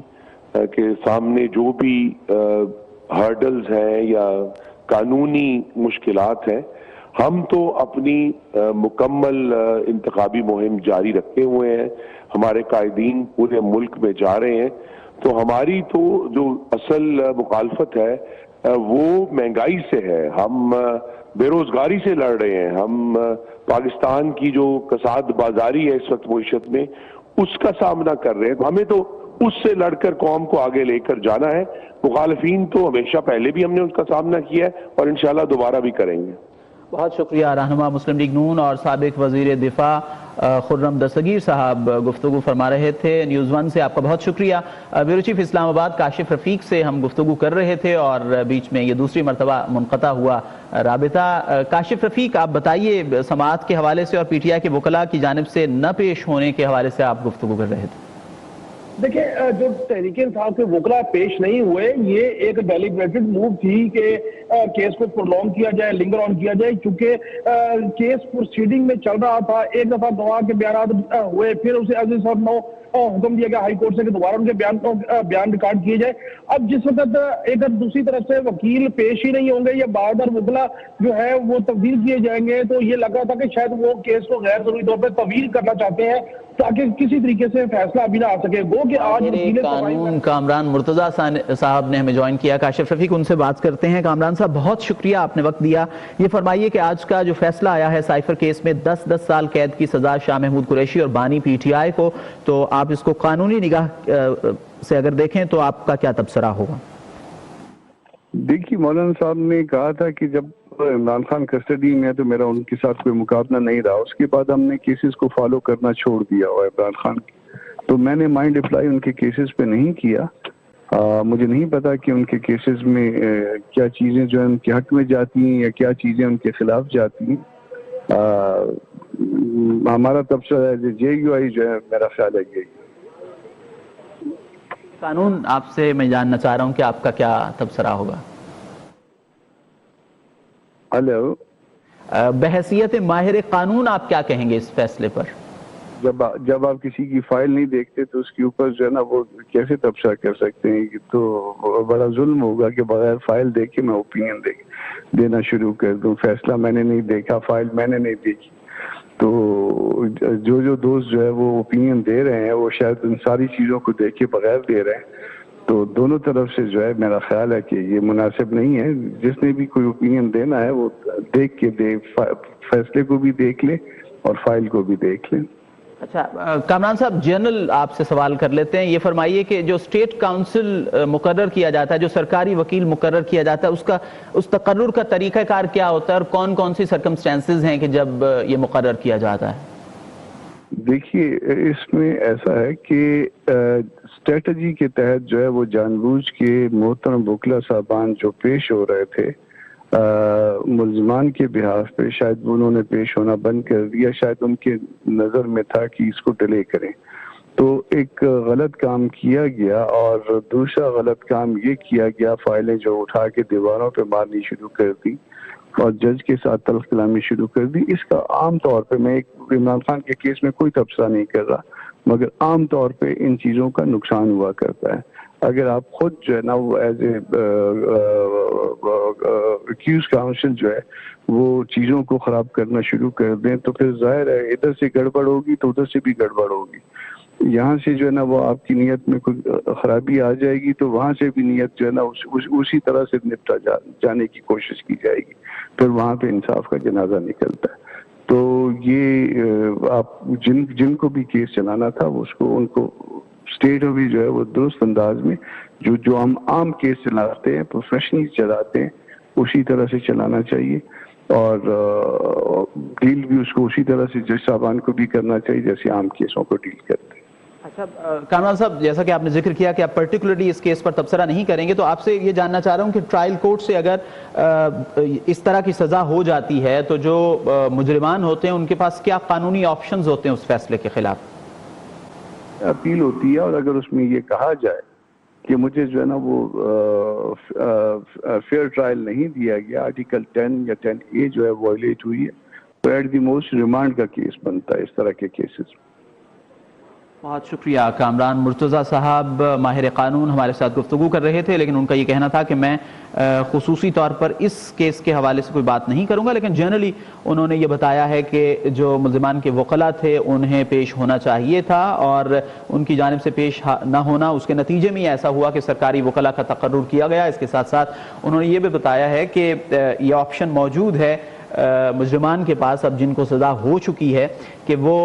کے سامنے جو بھی ہرڈلز ہیں یا قانونی مشکلات ہیں. ہم تو اپنی مکمل انتخابی مہم جاری رکھے ہوئے ہیں. ہمارے قائدین پورے ملک میں جا رہے ہیں. تو ہماری تو جو اصل مخالفت ہے وہ مہنگائی سے ہے. ہم بے روزگاری سے لڑ رہے ہیں. ہم پاکستان کی جو کساد بازاری ہے اس وقت معیشت میں اس کا سامنا کر رہے ہیں. ہمیں تو اس سے لڑ کر قوم کو آگے لے کر جانا ہے. مخالفین تو ہمیشہ پہلے بھی ہم نے اس کا سامنا کیا ہے اور انشاءاللہ دوبارہ بھی کریں گے. بہت شکریہ. رہنما مسلم لیگ نون اور سابق وزیر دفاع خرم دستگیر صاحب گفتگو فرما رہے تھے. نیوز ون سے آپ کا بہت شکریہ. بیورو چیف اسلام آباد کاشف رفیق سے ہم گفتگو کر رہے تھے اور بیچ میں یہ دوسری مرتبہ منقطع ہوا رابطہ. کاشف رفیق، آپ بتائیے، سماعت کے حوالے سے اور پی ٹی آئی کے وکلاء کی جانب سے نہ پیش ہونے کے حوالے سے آپ گفتگو کر رہے تھے. دیکھیں، جو تحریک انصاف کے وکلاء پیش نہیں ہوئے، یہ ایک ڈیلیبریٹڈ موو تھی کہ کیس کو پرولونگ کیا جائے، لنگر آن کیا جائے، چونکہ کیس پروسیڈنگ میں چل رہا تھا. ایک دفعہ گواہ کے بیانات ہوئے، پھر اسے عزیز اور نو حکم دیا گیا ہائی کورٹ سے کہ دوبارہ ان کے بیان ریکارڈ کیے جائے. اب جس وقت ایک دوسری طرف سے وکیل پیش ہی نہیں ہوں گے یا بار بار وکلاء جو ہے وہ تبدیل کیے جائیں گے، تو یہ لگ رہا تھا کہ شاید وہ کیس کو غیر ضروری طور پہ طویل کرنا چاہتے ہیں تاکہ کسی طریقے سے فیصلہ ابھی نہ آ سکے. وہ کہ آج قانون کامران مرتضی صاحب نے ہمیں جوائن کیا. کاشف رفیق، ان سے بات کرتے ہیں. کامران صاحب، بہت شکریہ، آپ نے وقت دیا. یہ فرمائیے کہ آج کا جو فیصلہ آیا ہے سائفر کیس میں 10 سال قید کی سزا شاہ محمود قریشی اور بانی پی ٹی آئی کو، تو آپ اس کو قانونی نگاہ سے اگر دیکھیں تو آپ کا کیا تبصرہ ہوگا؟ دیکھیے، مولانا صاحب نے کہا تھا کہ جب عمران خان کسٹڈی میں ہے تو میرا ان کے ساتھ کوئی مقابلہ نہیں رہا. اس کے بعد ہم نے کیسز کو فالو کرنا چھوڑ دیا ہوا عمران خان کی. تو میں نے مائنڈ اپلائی ان کے کیسز پہ نہیں کیا. مجھے نہیں پتا کہ ان کے کیسز میں کیا چیزیں جو ہیں ان کے حق میں جاتی ہیں یا کیا چیزیں ان کے خلاف جاتی ہیں. ہمارا تبصرہ ہے جے یو آئی جو ہے، میرا خیال ہے یہی. قانون، آپ سے میں جاننا چاہ رہا ہوں کہ آپ کا کیا تبصرہ ہوگا؟ ہلو، بحیثیت ماہر قانون آپ کیا کہیں گے اس فیصلے پر؟ جب آپ کسی کی فائل نہیں دیکھتے تو اس کے اوپر جو ہے نا وہ کیسے تبصرہ کر سکتے ہیں؟ یہ تو بڑا ظلم ہوگا کہ بغیر فائل دیکھے میں اوپینین دینا شروع کر دوں. فیصلہ میں نے نہیں دیکھا، فائل میں نے نہیں دیکھی، تو جو دوست جو ہے وہ اوپینین دے رہے ہیں وہ شاید ان ساری چیزوں کو دیکھ کے بغیر دے رہے ہیں. تو دونوں طرف سے جو ہے میرا خیال ہے کہ یہ مناسب نہیں ہے. جس نے بھی کوئی اوپینین دینا ہے وہ دیکھ کے دے، فیصلے کو بھی دیکھ لے اور فائل کو بھی دیکھ لیں. اچھا کامران صاحب، جنرل آپ سے سوال کر لیتے ہیں. یہ فرمائیے کہ جو اسٹیٹ کاؤنسل مقرر کیا جاتا ہے، جو سرکاری وکیل مقرر کیا جاتا ہے، اس تقرر کا طریقہ کار کیا ہوتا ہے اور کون کون سی سرکمسٹانسز ہیں کہ جب یہ مقرر کیا جاتا ہے؟ دیکھیے، اس میں ایسا ہے کہ اسٹریٹجی کے تحت جو ہے وہ جان بوجھ کے محترم وکلا صاحبان جو پیش ہو رہے تھے ملزمان کے بحاف پہ، شاید انہوں نے پیش ہونا بند کر دیا. شاید ان کے نظر میں تھا کہ اس کو ڈیلے کریں. تو ایک غلط کام کیا گیا اور دوسرا غلط کام یہ کیا گیا، فائلیں جو اٹھا کے دیواروں پہ مارنی شروع کر دی اور جج کے ساتھ تلخ کلامی شروع کر دی. اس کا عام طور پہ، میں عمران خان کے کیس میں کوئی تبصرہ نہیں کر رہا، مگر عام طور پہ ان چیزوں کا نقصان ہوا کرتا ہے. اگر آپ خود جو ہے نا وہ ایز اے ایکیوز کاؤنسل جو ہے وہ چیزوں کو خراب کرنا شروع کر دیں تو پھر ظاہر ہے ادھر سے گڑبڑ ہوگی تو ادھر سے بھی گڑبڑ ہوگی. یہاں سے جو ہے نا وہ آپ کی نیت میں کوئی خرابی آ جائے گی تو وہاں سے بھی نیت جو ہے نا اسی طرح سے نپٹا جانے کی کوشش کی جائے گی. پھر وہاں پہ انصاف کا جنازہ نکلتا ہے. تو یہ آپ جن کو بھی کیس چلانا تھا ان کو اسٹیٹ بھی جو ہے وہ درست انداز میں جو ہم عام کیس چلاتے ہیں، پروفیشنلی چلاتے ہیں، اسی طرح سے چلانا چاہیے اور ڈیل بھی اس کو اسی طرح سے جج صاحبان کو بھی کرنا چاہیے جیسے عام کیسوں کو ڈیل کرتے ہیں. اچھا کامران صاحب، جیسا کہ آپ نے ذکر کیا کہ آپ پرٹیکولرلی اس کیس پر تبصرہ نہیں کریں گے، تو آپ سے یہ جاننا چاہ رہا ہوں کہ ٹرائل کورٹ سے اگر اس طرح کی سزا ہو جاتی ہے تو جو مجرمان ہوتے ہیں ان کے پاس کیا قانونی آپشنز ہوتے ہیں اس فیصلے کے خلاف؟ اپیل ہوتی ہے، اور اگر اس میں یہ کہا جائے کہ مجھے جو ہے نا وہ فیئر ٹرائل نہیں دیا گیا، آرٹیکل 10 یا 10A جو ہے وائلیٹ ہوئی ہے، تو ایٹ دی موسٹ ریمانڈ کا کیس بنتا ہے اس طرح کے کیسز. بہت شکریہ کامران مرتضیٰ صاحب ماہر قانون ہمارے ساتھ گفتگو کر رہے تھے، لیکن ان کا یہ کہنا تھا کہ میں خصوصی طور پر اس کیس کے حوالے سے کوئی بات نہیں کروں گا، لیکن جنرلی انہوں نے یہ بتایا ہے کہ جو ملزمان کے وکلاء تھے انہیں پیش ہونا چاہیے تھا، اور ان کی جانب سے پیش نہ ہونا اس کے نتیجے میں ایسا ہوا کہ سرکاری وکلاء کا تقرر کیا گیا۔ اس کے ساتھ ساتھ انہوں نے یہ بھی بتایا ہے کہ یہ آپشن موجود ہے مجرمان کے پاس اب جن کو سزا ہو چکی ہے کہ وہ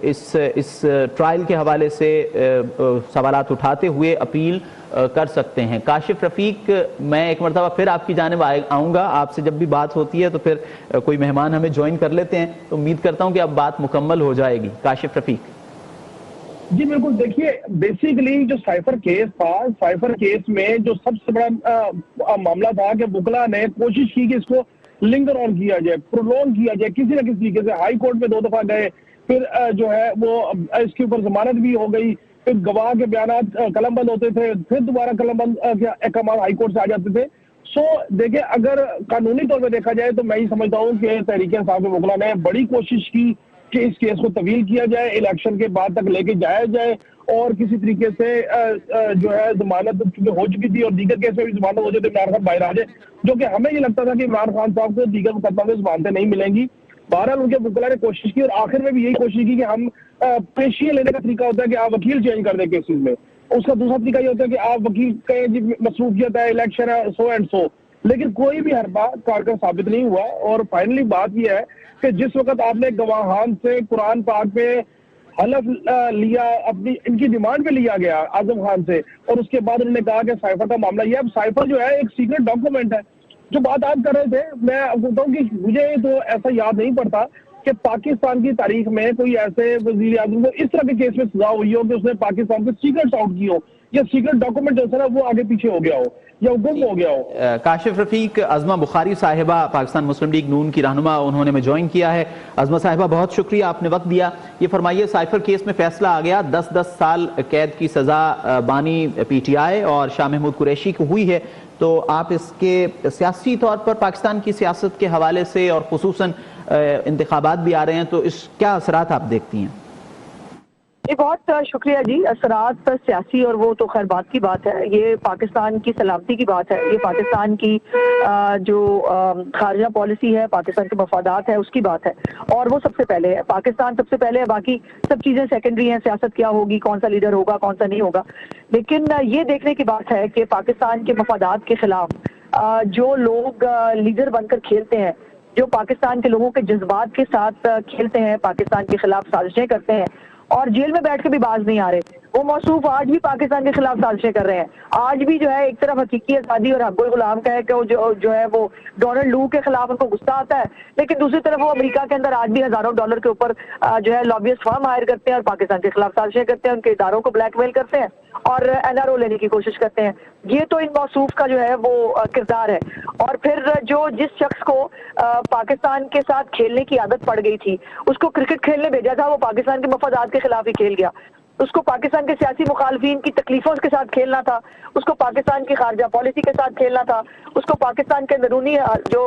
اس ٹرائل کے حوالے سے سوالات اٹھاتے ہوئے اپیل کر سکتے ہیں۔ کاشف رفیق، میں ایک مرتبہ پھر آپ کی جانب آؤں گا، آپ سے جب بھی بات ہوتی ہے تو پھر کوئی مہمان ہمیں جوائن کر لیتے ہیں، تو امید کرتا ہوں کہ اب بات مکمل ہو جائے گی۔ کاشف رفیق جی بالکل، دیکھیے بیسیکلی جو سائفر کیس تھا، سائفر کیس میں جو سب سے بڑا معاملہ تھا کہ وکلاء نے کوشش کی کہ اس کو لنگر آن کیا جائے، پرولونگ کیا جائے کسی نہ کسی طریقے سے۔ ہائی کورٹ میں 2 دفعہ گئے، پھر جو ہے وہ اس کے اوپر ضمانت بھی ہو گئی، پھر گواہ کے بیانات قلم بند ہوتے تھے، پھر دوبارہ قلم بند کے احکامات ہائی کورٹ سے آ جاتے تھے۔ سو دیکھیں، اگر قانونی طور پہ دیکھا جائے تو میں یہ سمجھتا ہوں کہ تحریک انصاف کے وکلاء نے بڑی کوشش کی کہ اس کیس کو طویل کیا جائے، الیکشن کے بعد تک لے کے جایا جائے، اور کسی طریقے سے جو ہے ضمانت چونکہ ہو چکی تھی اور دیگر کیس میں بھی ضمانت ہو جاتی عمران خان باہر آ جائے، جو کہ ہمیں یہ لگتا تھا کہ عمران خان صاحب کو دیگر مقدمہ میں ضمانتیں نہیں ملیں گی۔ بہرحال ان کے وکلاء نے کوشش کی، اور آخر میں بھی یہی کوشش کی کہ ہم پیشیاں لینے کا طریقہ ہوتا ہے کہ آپ وکیل چینج کر دیں کیسز میں، اس کا دوسرا طریقہ یہ ہوتا ہے کہ آپ وکیل کہیں جی مصروفیت ہے، الیکشن ہے، سو اینڈ سو، لیکن کوئی بھی حربہ کارگر ثابت نہیں ہوا۔ اور فائنلی بات یہ ہے کہ جس وقت آپ نے گواہان سے قرآن پاک پہ حلف لیا، اپنی ان کی ڈیمانڈ پہ لیا گیا اعظم خان سے، اور اس کے بعد انہوں نے کہا کہ سائفر کا معاملہ یہ ہے۔ اب سائفر جو ہے ایک سیکرٹ ڈاکومنٹ ہے، جو بات آپ کر رہے تھے، میں بولتا ہوں کہ مجھے تو ایسا یاد نہیں پڑتا کہ پاکستان کی تاریخ میں کوئی ایسے وزیر اعظم کو اس طرح کے کیس میں سزا ہوئی ہو کہ اس نے پاکستان کے سیکرٹس آؤٹ کی ہو، یا سیکرٹ ڈاکومنٹ جو ہے وہ آگے پیچھے ہو گیا ہو یا گم ہو گیا ہو۔ کاشف رفیق، عظمہ بخاری صاحبہ پاکستان مسلم لیگ نون کی رہنما، انہوں نے میں جوائن کیا ہے۔ عظمہ صاحبہ بہت شکریہ، آپ نے وقت دیا۔ یہ فرمائیے، سائفر کیس میں فیصلہ آ گیا، 10 سال قید کی سزا بانی پی ٹی آئی اور شاہ محمود قریشی کو ہوئی ہے، تو آپ اس کے سیاسی طور پر پاکستان کی سیاست کے حوالے سے، اور خصوصاً انتخابات بھی آ رہے ہیں، تو اس کیا اثرات آپ دیکھتی ہیں؟ جی بہت شکریہ جی۔ اثرات سیاسی اور وہ تو خیر بات کی بات ہے، یہ پاکستان کی سلامتی کی بات ہے، یہ پاکستان کی جو خارجہ پالیسی ہے، پاکستان کے مفادات ہے، اس کی بات ہے، اور وہ سب سے پہلے ہے، پاکستان سب سے پہلے ہے، باقی سب چیزیں سیکنڈری ہیں۔ سیاست کیا ہوگی، کون سا لیڈر ہوگا، کون سا نہیں ہوگا، لیکن یہ دیکھنے کی بات ہے کہ پاکستان کے مفادات کے خلاف جو لوگ لیڈر بن کر کھیلتے ہیں، جو پاکستان کے لوگوں کے جذبات کے ساتھ کھیلتے ہیں، پاکستان کے خلاف سازشیں کرتے ہیں اور جیل میں بیٹھ کے بھی باز نہیں آ رہے، وہ موصوف آج بھی پاکستان کے خلاف سازشیں کر رہے ہیں۔ آج بھی جو ہے ایک طرف حقیقی آزادی اور حق الغلام کا ہے کہ جو ہے وہ ڈونلڈ لو کے خلاف ان کو غصہ آتا ہے، لیکن دوسری طرف وہ امریکہ کے اندر آج بھی ہزاروں ڈالر کے اوپر جو ہے لابیسٹ فرم ہائر کرتے ہیں اور پاکستان کے خلاف سازشیں کرتے ہیں، ان کے اداروں کو بلیک میل کرتے ہیں اور NRO لینے کی کوشش کرتے ہیں۔ یہ تو ان موصوف کا جو ہے وہ کردار ہے۔ اور پھر جس شخص کو پاکستان کے ساتھ کھیلنے کی عادت پڑ گئی تھی، اس کو کرکٹ کھیلنے بھیجا تھا، وہ پاکستان کے مفادات کے خلاف ہی کھیل گیا۔ اس کو پاکستان کے سیاسی مخالفین کی تکلیفوں کے ساتھ کھیلنا تھا، اس کو پاکستان کی خارجہ پالیسی کے ساتھ کھیلنا تھا، اس کو پاکستان کے اندرونی جو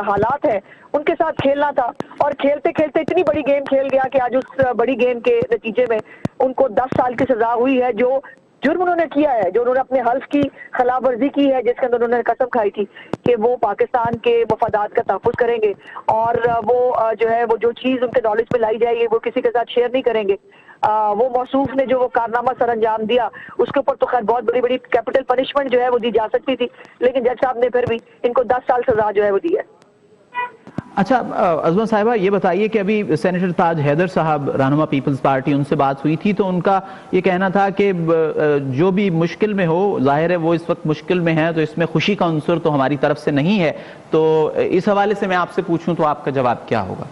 حالات ہیں ان کے ساتھ کھیلنا تھا، اور کھیلتے کھیلتے اتنی بڑی گیم کھیل گیا کہ آج اس بڑی گیم کے نتیجے میں ان کو 10 سال کی سزا ہوئی ہے۔ جو جرم انہوں نے کیا ہے، جو انہوں نے اپنے حلف کی خلاف ورزی کی ہے، جس کے اندر انہوں نے قسم کھائی تھی کہ وہ پاکستان کے مفادات کا تحفظ کریں گے، اور وہ جو ہے وہ جو چیز ان کے نالج میں لائی جائے گی وہ کسی کے ساتھ شیئر نہیں کریں گے، وہ موصوف نے جو وہ کارنامہ سر انجام دیا اس کے اوپر تو خیر بہت بڑی کیپٹل پنشمنٹ جو ہے وہ دی جا سکتی تھی، لیکن جج صاحب نے پھر بھی ان کو 10 سال سزا جو ہے وہ دی ہے۔ اچھا عظمہ صاحبہ، یہ بتائیے کہ ابھی سینیٹر تاج حیدر صاحب رہنما پیپلز پارٹی، ان سے بات ہوئی تھی تو ان کا یہ کہنا تھا کہ جو بھی مشکل میں ہو، ظاہر ہے وہ اس وقت مشکل میں ہے، تو اس میں خوشی کا عنصر تو ہماری طرف سے نہیں ہے، تو اس حوالے سے میں آپ سے پوچھوں تو آپ کا جواب کیا ہوگا؟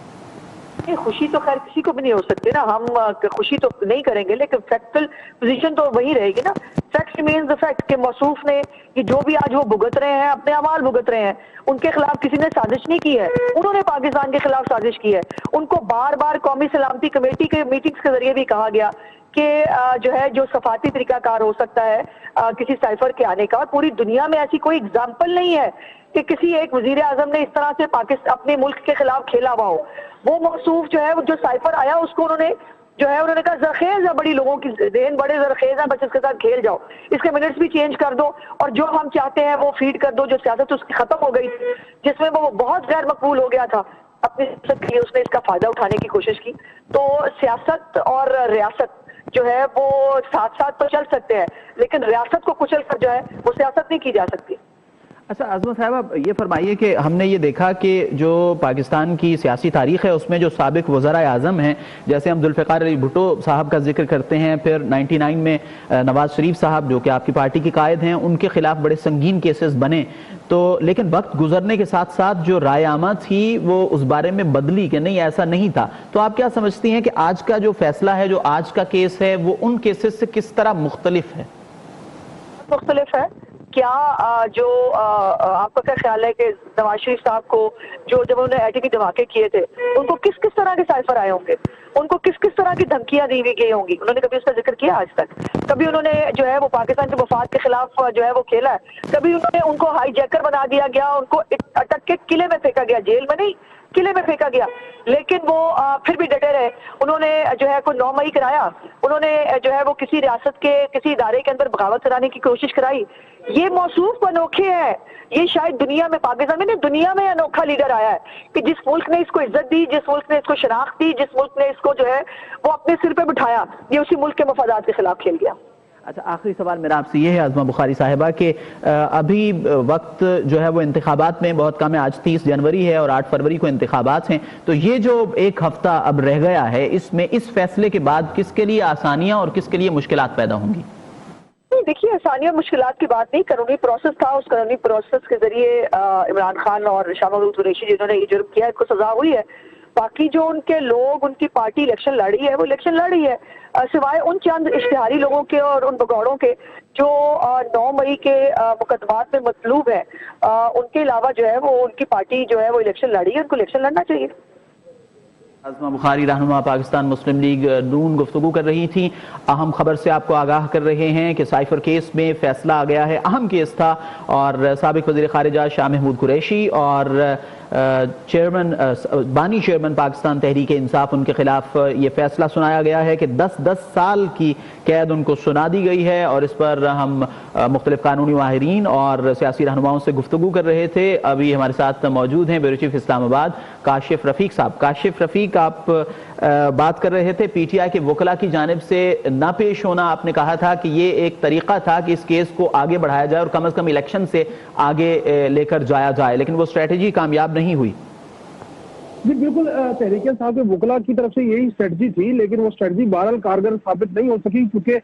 خوشی تو خیر کسی کو بھی نہیں ہو سکتی نا، ہم خوشی تو نہیں کریں گے، لیکن فیکٹل پوزیشن تو وہی رہے گی نا۔ فیکٹ ریمینز دی فیکٹ کہ موصوف نے یہ جو بھی آج وہ بھگت رہے ہیں، اپنے اعمال بھگت رہے ہیں، ان کے خلاف کسی نے سازش نہیں کی ہے، انہوں نے پاکستان کے خلاف سازش کی ہے۔ ان کو بار بار قومی سلامتی کمیٹی کے میٹنگز کے ذریعے بھی کہا گیا کہ جو ہے جو صفاتی طریقہ کار ہو سکتا ہے کسی سائفر کے آنے کا، اور پوری دنیا میں ایسی کوئی اگزامپل نہیں ہے کہ کسی ایک وزیر اعظم نے اس طرح سے اپنے ملک کے خلاف کھیلا ہوا ہو۔ وہ موصوف جو ہے جو سائفر آیا اس کو انہوں نے جو ہے انہوں نے کہا زرخیز ہے بڑی لوگوں کی ذہن بڑے زرخیز ہیں بس اس کے ساتھ کھیل جاؤ اس کے منٹس بھی چینج کر دو اور جو ہم چاہتے ہیں وہ فیڈ کر دو جو سیاست اس کی ختم ہو گئی تھی جس میں وہ بہت غیر مقبول ہو گیا تھا اپنی سیاست کے لیے اس نے اس کا فائدہ اٹھانے کی کوشش کی. تو سیاست اور ریاست جو ہے وہ ساتھ ساتھ تو چل سکتے ہیں لیکن ریاست کو کچل کر جو ہے وہ سیاست نہیں کی جا سکتی. اچھا عظمت صاحب یہ فرمائیے کہ ہم نے یہ دیکھا کہ جو پاکستان کی سیاسی تاریخ ہے اس میں جو سابق وزراء اعظم ہیں جیسے ہم ذوالفقار علی بھٹو صاحب کا ذکر کرتے ہیں پھر 99 میں نواز شریف صاحب جو کہ آپ کی پارٹی کے قائد ہیں ان کے خلاف بڑے سنگین کیسز بنے تو لیکن وقت گزرنے کے ساتھ ساتھ جو رائے عامہ تھی وہ اس بارے میں بدلی کہ نہیں ایسا نہیں تھا. تو آپ کیا سمجھتی ہیں کہ آج کا جو فیصلہ ہے جو آج کا کیس ہے وہ ان کیسز سے کس طرح مختلف ہے؟ مختلف ہے. کیا جو آپ کا کیا خیال ہے کہ نواز شریف صاحب کو جو جب انہوں نے ایٹمی دھماکے کیے تھے ان کو کس کس طرح کے سائفر آئے ہوں گے ان کو کس کس طرح کی دھمکیاں دی ہوئی گئی ہوں گی انہوں نے کبھی اس کا ذکر کیا آج تک؟ کبھی انہوں نے جو ہے وہ پاکستان کے مفاد کے خلاف جو ہے وہ کھیلا ہے؟ کبھی انہوں نے ان کو ہائی جیکر بنا دیا گیا ان کو اٹک کے قلعے میں پھینکا گیا جیل میں نہیں قلعے میں پھینکا گیا لیکن وہ پھر بھی ڈٹے رہے. انہوں نے جو ہے کوئی 9 مئی کرایا انہوں نے جو ہے وہ کسی ریاست کے کسی ادارے کے اندر بغاوت کرانے کی کوشش کرائی. یہ موصوف انوکھے ہیں. یہ شاید دنیا میں پاکستان میں نہیں دنیا میں انوکھا لیڈر آیا ہے کہ جس ملک نے اس کو عزت دی جس ملک نے اس کو شناخت دی جس ملک نے اس کو جو ہے وہ اپنے سر پہ بٹھایا یہ اسی ملک کے مفادات کے خلاف کھیل گیا. اچھا آخری سوال میرا آپ سے یہ ہے عظمہ بخاری صاحبہ کہ ابھی وقت جو ہے وہ انتخابات میں بہت کم ہے آج 30 جنوری ہے اور 8 فروری کو انتخابات ہیں تو یہ جو ایک ہفتہ اب رہ گیا ہے اس میں اس فیصلے کے بعد کس کے لیے آسانیاں اور کس کے لیے مشکلات پیدا ہوں گی؟ دیکھیے آسانیوں مشکلات کی بات نہیں قانونی پروسیس تھا اس قانونی پروسیس کے ذریعے عمران خان اور شاہ محمود قریشی جنہوں نے یہ جرم کیا ہے کو سزا ہوئی ہے. باقی جو ان کے لوگ ان کی پارٹی الیکشن لڑ رہی ہے وہ الیکشن لڑ رہی ہے سوائے ان چند اشتہاری لوگوں کے اور ان بگوڑوں کے جو 9 مئی کے مقدمات میں مطلوب ہیں ان کے علاوہ جو ہے وہ ان کی پارٹی جو ہے وہ الیکشن لڑ رہی ہے ان کو الیکشن لڑنا چاہیے. عظمہ بخاری رہنما پاکستان مسلم لیگ نون گفتگو کر رہی تھی. اہم خبر سے آپ کو آگاہ کر رہے ہیں کہ سائفر کیس میں فیصلہ آ گیا ہے. اہم کیس تھا اور سابق وزیر خارجہ شاہ محمود قریشی اور بانی چیئرمین پاکستان تحریک انصاف ان کے خلاف یہ فیصلہ سنایا گیا ہے کہ 10 سال کی قید ان کو سنا دی گئی ہے اور اس پر ہم مختلف قانونی ماہرین اور سیاسی رہنماؤں سے گفتگو کر رہے تھے. ابھی ہمارے ساتھ موجود ہیں بیورو چیف اسلام آباد کاشف رفیق صاحب. کاشف رفیق آپ بات کر رہے تھے پی ٹی آئی کے وکلاء کی جانب سے نہ پیش ہونا. آپ نے کہا تھا کہ یہ ایک طریقہ تھا کہ اس کیس کو آگے بڑھایا جائے اور کم از کم الیکشن سے آگے لے کر جایا جائے لیکن وہ اسٹریٹجی کامیاب نہیں ہوئی. جی بالکل تحریک انصاف کے وکلاء کی طرف سے یہی اسٹریٹجی تھی لیکن وہ اسٹریٹجی بہرحال کارگر ثابت نہیں ہو سکی کیونکہ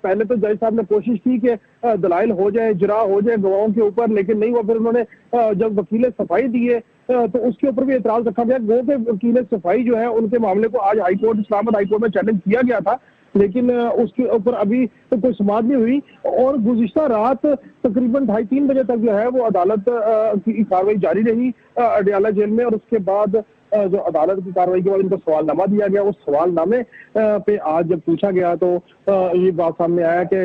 پہلے تو جج صاحب نے کوشش کی کہ دلائل ہو جائے اجرا ہو جائے گواہوں کے اوپر لیکن نہیں ہوا. پھر انہوں نے جب وکیل صفائی دیے تو اس کے اوپر بھی اعتراض رکھا گیا. گو کہ وکیل صفائی جو ہے ان کے معاملے کو آج ہائی کورٹ اسلام آباد ہائی کورٹ میں چیلنج کیا گیا تھا لیکن اس کے اوپر ابھی کوئی سماعت نہیں ہوئی اور گزشتہ رات تقریباً 2:30-3 بجے تک جو ہے وہ عدالت کی کاروائی جاری رہی اڈیالہ جیل میں اور اس کے بعد جو عدالت کی کاروائی کے بعد ان کو سوال نامہ دیا گیا. اس سوال نامے پہ آج جب پوچھا گیا تو یہ بات سامنے آیا کہ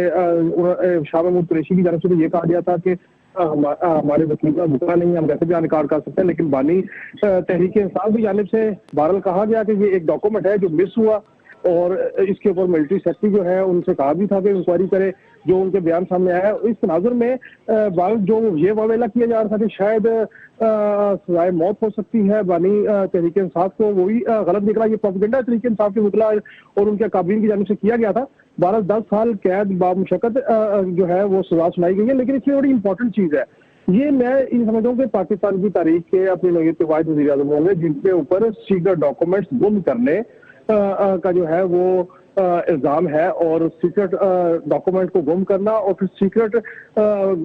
شاہ محمود قریشی کی جانب سے تو یہ کہا گیا تھا کہ ہمارے وکیل کا وکلا نہیں ہم کیسے بھی انکار کر سکتے ہیں لیکن بانی تحریک انصاف کی جانب سے بہرحال کہا گیا کہ یہ ایک ڈاکومنٹ ہے جو مس ہوا اور اس کے اوپر ملٹری سیکٹری جو ہے ان سے کہا بھی تھا کہ انکوائری کرے جو ان کے بیان سامنے آیا ہے. اس تناظر میں جو یہ واویلا کیا جا رہا تھا کہ شاید سزائے موت ہو سکتی ہے بانی تحریک انصاف کو وہی غلط نکلا. یہ پروپیگنڈا تحریک انصاف کے وکلاء اور ان کے قابلین کی جانب سے کیا گیا تھا. 10 سال قید بامشقت جو ہے وہ سزا سنائی گئی ہے لیکن اس میں بڑی امپورٹنٹ چیز ہے یہ میں سمجھتا ہوں کہ پاکستان کی تاریخ کے اپنی نوعیت کے واحد وزیر اعظم ہوں گے جن کے اوپر سیکرٹ ڈاکومنٹس گم کرنے کا جو ہے وہ الزام ہے اور سیکرٹ ڈاکومنٹ کو گم کرنا اور پھر سیکرٹ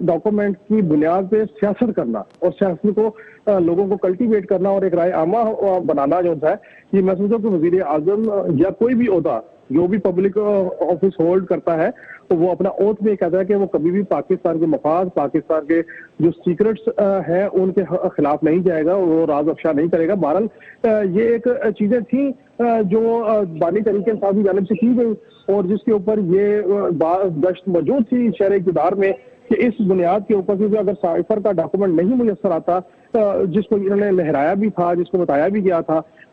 ڈاکومنٹ کی بنیاد پہ سیاست کرنا اور سیاست کو لوگوں کو کلٹیویٹ کرنا اور ایک رائے عامہ بنانا جو ہے یہ میں سمجھتا ہوں کہ وزیر اعظم یا کوئی بھی عہدہ جو بھی پبلک آفس ہولڈ کرتا ہے تو وہ اپنا اوتھ میں کہتا ہے کہ وہ کبھی بھی پاکستان کے مفاد پاکستان کے جو سیکرٹس ہیں ان کے خلاف نہیں جائے گا وہ راز افشا نہیں کرے گا. بہرحال یہ ایک چیزیں تھیں جو بانی تحریک انصاف کی جانب سے کی گئی اور جس کے اوپر یہ گشت موجود تھی شہر اقتدار میں کہ اس بنیاد کے اوپر کیونکہ اگر سائفر کا ڈاکومنٹ نہیں میسر آتا جس کو انہوں نے لہرایا بھی تھا جس کو بتایا بھی گیا تھا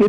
کہ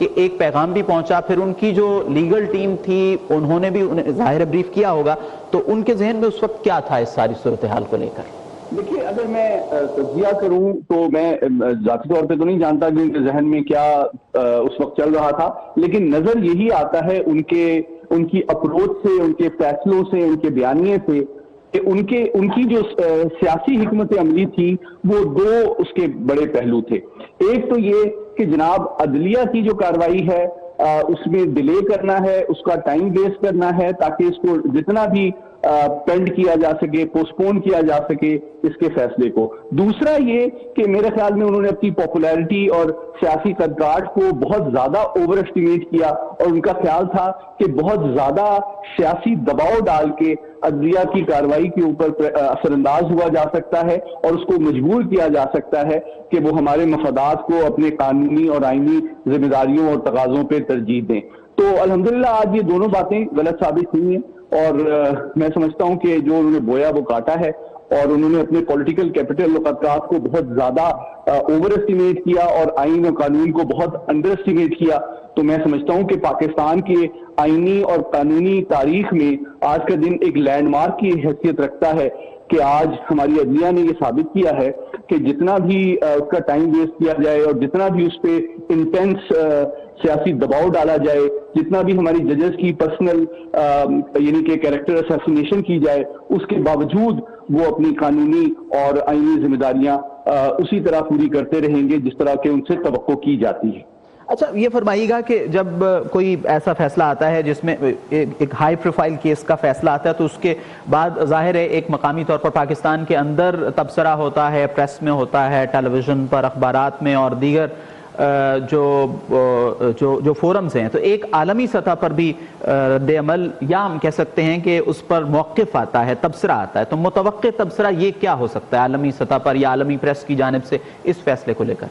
کہ ایک پیغام بھی پہنچا، پھر ان کی جو لیگل ٹیم تھی انہوں نے بھی ظاہر بریف کیا ہوگا، تو ان کے ذہن میں اس وقت کیا تھا اس ساری صورتحال کو لے کر؟ دیکھیے، اگر میں تجزیہ کروں تو میں ذاتی طور پہ تو نہیں جانتا کہ ان کے ذہن میں کیا اس وقت چل رہا تھا، لیکن نظر یہی آتا ہے ان کی اپروچ سے، ان کے فیصلوں سے، ان کے بیانیے سے، کہ ان کی جو سیاسی حکمت عملی تھی وہ دو اس کے بڑے پہلو تھے۔ ایک تو یہ کہ جناب عدلیہ کی جو کارروائی ہے اس میں ڈیلے کرنا ہے، اس کا ٹائم ویسٹ کرنا ہے تاکہ اس کو جتنا بھی پینڈ کیا جا سکے، پوسٹپون کیا جا سکے اس کے فیصلے کو۔ دوسرا یہ کہ میرے خیال میں انہوں نے اپنی پاپولیرٹی اور سیاسی قدرات کو بہت زیادہ اوور اسٹیمیٹ کیا، اور ان کا خیال تھا کہ بہت زیادہ سیاسی دباؤ ڈال کے عدلیہ کی کارروائی کے اوپر اثر انداز ہوا جا سکتا ہے اور اس کو مجبور کیا جا سکتا ہے کہ وہ ہمارے مفادات کو اپنے قانونی اور آئینی ذمہ داریوں اور تقاضوں پہ ترجیح دیں۔ تو الحمدللہ آج یہ دونوں باتیں غلط ثابت ہوئی ہیں، اور میں سمجھتا ہوں کہ جو انہوں نے بویا وہ کاٹا ہے، اور انہوں نے اپنے پولیٹیکل کیپٹل اور قدرات کو بہت زیادہ اوور اسٹیمیٹ کیا اور آئین اور قانون کو بہت انڈر اسٹیمیٹ کیا۔ تو میں سمجھتا ہوں کہ پاکستان کے آئینی اور قانونی تاریخ میں آج کا دن ایک لینڈ مارک کی حیثیت رکھتا ہے کہ آج ہماری عدلیہ نے یہ ثابت کیا ہے کہ جتنا بھی اس کا ٹائم ویسٹ کیا جائے اور جتنا بھی اس پہ انٹینس سیاسی دباؤ ڈالا جائے، جتنا بھی ہماری ججز کی پرسنل یعنی کہ کیریکٹر اسیسینیشن کی جائے، اس کے باوجود وہ اپنی قانونی اور آئینی ذمہ داریاں اسی طرح پوری کرتے رہیں گے جس طرح کہ ان سے توقع کی جاتی ہے۔ اچھا، یہ فرمائیے گا کہ جب کوئی ایسا فیصلہ آتا ہے جس میں ایک ہائی پروفائل کیس کا فیصلہ آتا ہے تو اس کے بعد ظاہر ہے ایک مقامی طور پر پاکستان کے اندر تبصرہ ہوتا ہے، پریس میں ہوتا ہے، ٹیلی ویژن پر، اخبارات میں اور دیگر جو فورمز ہیں، تو ایک عالمی سطح پر بھی رد عمل یا ہم کہہ سکتے ہیں کہ اس پر موقف آتا ہے، تبصرہ آتا ہے، تو متوقع تبصرہ یہ کیا ہو سکتا ہے عالمی سطح پر یا عالمی پریس کی جانب سے اس فیصلے کو لے کر؟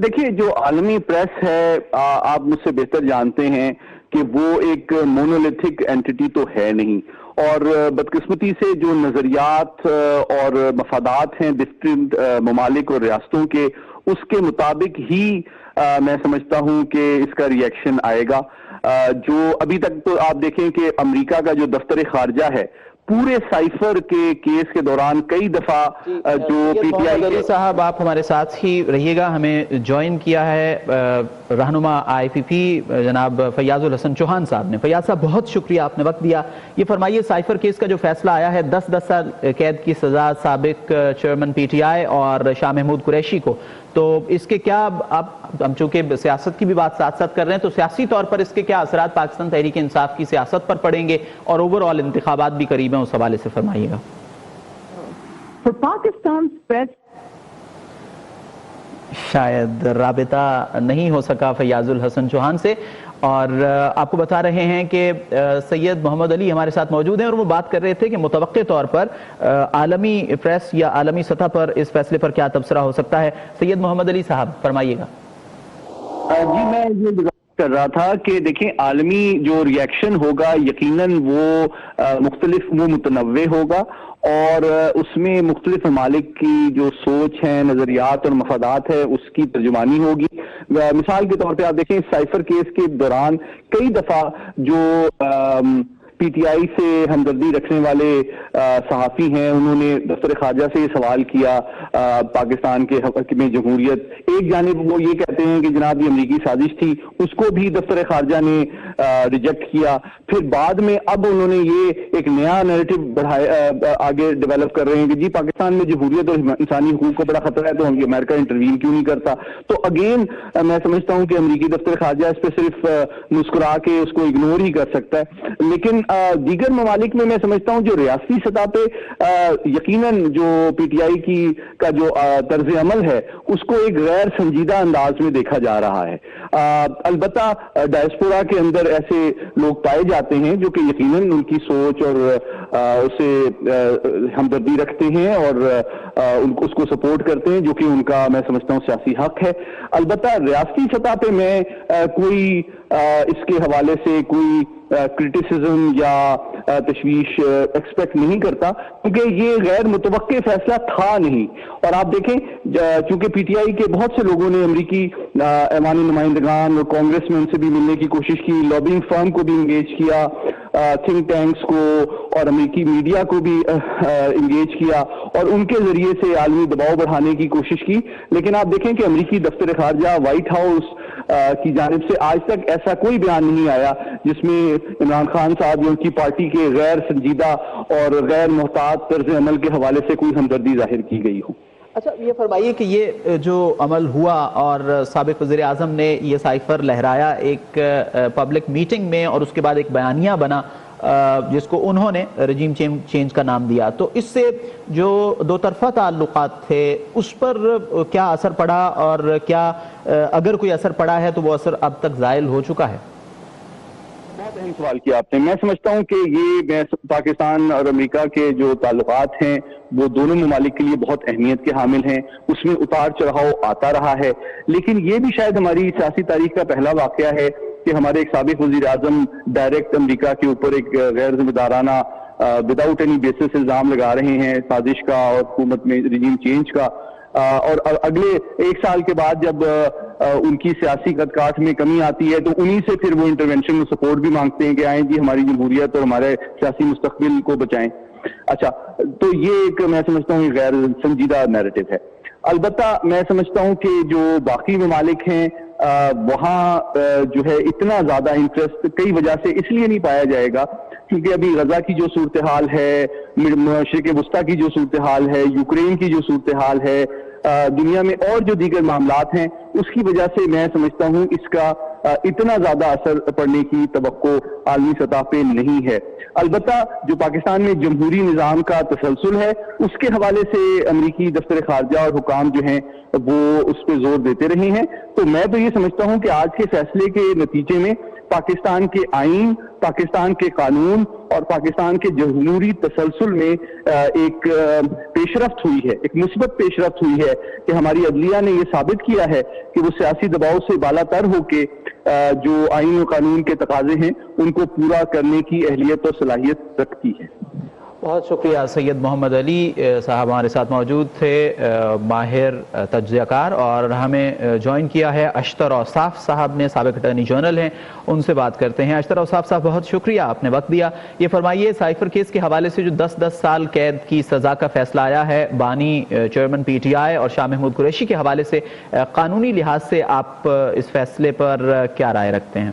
دیکھیے، جو عالمی پریس ہے آپ مجھ سے بہتر جانتے ہیں کہ وہ ایک مونولیتھک اینٹی تو ہے نہیں، اور بدقسمتی سے جو نظریات اور مفادات ہیں ڈفرینٹ ممالک اور ریاستوں کے، اس کے مطابق ہی میں سمجھتا ہوں کہ اس کا ری ایکشن آئے گا۔ جو ابھی تک تو آپ دیکھیں کہ امریکہ کا جو دفتر خارجہ ہے پورے سائفر کے کیس کے دوران کئی دفعہ جو پی ٹی آئی صاحب، آپ ہمارے ساتھ ہی رہیے گا، ہمیں جوائن کیا ہے رہنما آئی پی پی جناب فیاض الحسن چوہان صاحب نے۔ فیاض صاحب، بہت شکریہ، آپ نے وقت دیا۔ یہ فرمائیے، سائفر کیس کا جو فیصلہ آیا ہے 10 سال قید کی سزا سابق چیئرمین پی ٹی آئی اور شاہ محمود قریشی کو، تو اس کے کیا، ہم چونکہ سیاست کی بھی بات ساتھ ساتھ کر رہے ہیں، تو سیاسی طور پر اس کے کیا اثرات پاکستان تحریک انصاف کی سیاست پر پڑیں گے، اور اوور آل انتخابات بھی قریب ہیں، اس حوالے سے فرمائیے گا۔ پاکستان شاید رابطہ نہیں ہو سکا فیاض الحسن چوہان سے، اور آپ کو بتا رہے ہیں کہ سید محمد علی ہمارے ساتھ موجود ہیں، اور وہ بات کر رہے تھے کہ متوقع طور پر عالمی پریس یا عالمی سطح پر اس فیصلے پر کیا تبصرہ ہو سکتا ہے۔ سید محمد علی صاحب، فرمائیے گا۔ جی، میں یہ کر رہا تھا کہ دیکھیں، عالمی جو ری ایکشن ہوگا یقیناً وہ متنوع ہوگا، اور اس میں مختلف ممالک کی جو سوچ ہے، نظریات اور مفادات ہے، اس کی ترجمانی ہوگی۔ مثال کے طور پہ آپ دیکھیں، سائفر کیس کے دوران کئی دفعہ جو پی ٹی آئی سے ہمدردی رکھنے والے صحافی ہیں، انہوں نے دفتر خارجہ سے یہ سوال کیا پاکستان کے حق میں جمہوریت، ایک جانب وہ یہ کہتے ہیں کہ جناب یہ امریکی سازش تھی، اس کو بھی دفتر خارجہ نے ریجیکٹ کیا۔ پھر بعد میں اب انہوں نے یہ ایک نیا نیریٹو آگے ڈیولپ کر رہے ہیں کہ جی پاکستان میں جمہوریت اور انسانی حقوق کو بڑا خطرہ ہے، تو ہم امریکہ انٹروین کیوں نہیں کرتا۔ تو اگین میں سمجھتا ہوں کہ امریکی دفتر خارجہ اس پہ صرف مسکرا کے اس کو اگنور ہی کر سکتا ہے، لیکن دیگر ممالک میں سمجھتا ہوں جو ریاستی سطح پہ یقیناً جو پی ٹی آئی کا جو طرز عمل ہے اس کو ایک غیر سنجیدہ انداز میں دیکھا جا رہا ہے۔ البتہ ڈائسپورا کے اندر ایسے لوگ پائے جاتے ہیں جو کہ یقیناً ان کی سوچ اور اسے ہمدردی رکھتے ہیں اور اس کو سپورٹ کرتے ہیں، جو کہ ان کا میں سمجھتا ہوں سیاسی حق ہے۔ البتہ ریاستی سطح پہ میں کوئی اس کے حوالے سے کوئی کرٹیسزم یا تشویش ایکسپیکٹ نہیں کرتا، کیونکہ یہ غیر متوقع فیصلہ تھا نہیں. اور آپ دیکھیں چونکہ پی ٹی آئی کے بہت سے لوگوں نے امریکی ایوانی نمائندگان اور کانگریس میں ان سے بھی ملنے کی کوشش کی، لابنگ فرم کو بھی انگیج کیا، تھنک ٹینکس کو اور امریکی میڈیا کو بھی انگیج کیا اور ان کے ذریعے سے عالمی دباؤ بڑھانے کی کوشش کی. لیکن آپ دیکھیں کہ امریکی دفتر خارجہ وائٹ ہاؤس کی جانب سے آج تک ایسا کوئی بیان نہیں آیا جس میں عمران خان صاحب یا ان کی پارٹی کے غیر سنجیدہ اور غیر محتاط طرز عمل کے حوالے سے کوئی ہمدردی ظاہر کی گئی ہو. اچھا یہ فرمائیے کہ یہ جو عمل ہوا اور سابق وزیر اعظم نے یہ سائفر لہرایا ایک پبلک میٹنگ میں اور اس کے بعد ایک بیانیہ بنا جس کو انہوں نے رجیم چینج کا نام دیا، تو اس سے جو دو طرفہ تعلقات تھے اس پر کیا اثر پڑا اور کیا اگر کوئی اثر پڑا ہے تو وہ اثر اب تک زائل ہو چکا ہے؟ بہت اہم سوال کیا آپ نے. میں سمجھتا ہوں کہ یہ پاکستان اور امریکہ کے جو تعلقات ہیں وہ دونوں ممالک کے لیے بہت اہمیت کے حامل ہیں. اس میں اتار چڑھاؤ آتا رہا ہے، لیکن یہ بھی شاید ہماری سیاسی تاریخ کا پہلا واقعہ ہے کہ ہمارے ایک سابق وزیر اعظم ڈائریکٹ امریکہ کے اوپر ایک غیر ذمہ دارانہ وداؤٹ اینی بیسس الزام لگا رہے ہیں سازش کا اور حکومت میں رجیم چینج کا. اور اگلے ایک سال کے بعد جب ان کی سیاسی قدکاٹ میں کمی آتی ہے تو انہی سے پھر وہ انٹرونشن میں سپورٹ بھی مانگتے ہیں کہ آئیں جی ہماری جمہوریت اور ہمارے سیاسی مستقبل کو بچائیں. اچھا تو یہ ایک میں سمجھتا ہوں غیر سنجیدہ نیریٹو ہے. البتہ میں سمجھتا ہوں کہ جو باقی ممالک ہیں وہاں جو ہے اتنا زیادہ انٹرسٹ کئی وجہ سے اس لیے نہیں پایا جائے گا کیونکہ ابھی غزہ کی جو صورتحال ہے، مشرق وسطیٰ کی جو صورتحال ہے، یوکرین کی جو صورتحال ہے، دنیا میں اور جو دیگر معاملات ہیں، اس کی وجہ سے میں سمجھتا ہوں اس کا اتنا زیادہ اثر پڑنے کی توقع عالمی سطح پہ نہیں ہے. البتہ جو پاکستان میں جمہوری نظام کا تسلسل ہے اس کے حوالے سے امریکی دفتر خارجہ اور حکام جو ہیں وہ اس پہ زور دیتے رہے ہیں. تو میں تو یہ سمجھتا ہوں کہ آج کے فیصلے کے نتیجے میں پاکستان کے آئین، پاکستان کے قانون اور پاکستان کے جمہوری تسلسل میں ایک پیش رفت ہوئی ہے، ایک مثبت پیش رفت ہوئی ہے کہ ہماری عدلیہ نے یہ ثابت کیا ہے کہ وہ سیاسی دباؤ سے بالا تر ہو کے جو آئین و قانون کے تقاضے ہیں ان کو پورا کرنے کی اہلیت اور صلاحیت رکھتی ہے. بہت شکریہ. سید محمد علی صاحب ہمارے ساتھ موجود تھے، ماہر تجزیہ کار، اور ہمیں جوائن کیا ہے اشتر اوصاف صاحب نے، سابق اٹارنی جنرل ہیں، ان سے بات کرتے ہیں. اشتر اوصاف صاحب بہت شکریہ، آپ نے وقت دیا. یہ فرمائیے سائفر کیس کے حوالے سے جو 10 سال قید کی سزا کا فیصلہ آیا ہے بانی چیئرمین پی ٹی آئی اور شاہ محمود قریشی کے حوالے سے، قانونی لحاظ سے آپ اس فیصلے پر کیا رائے رکھتے ہیں؟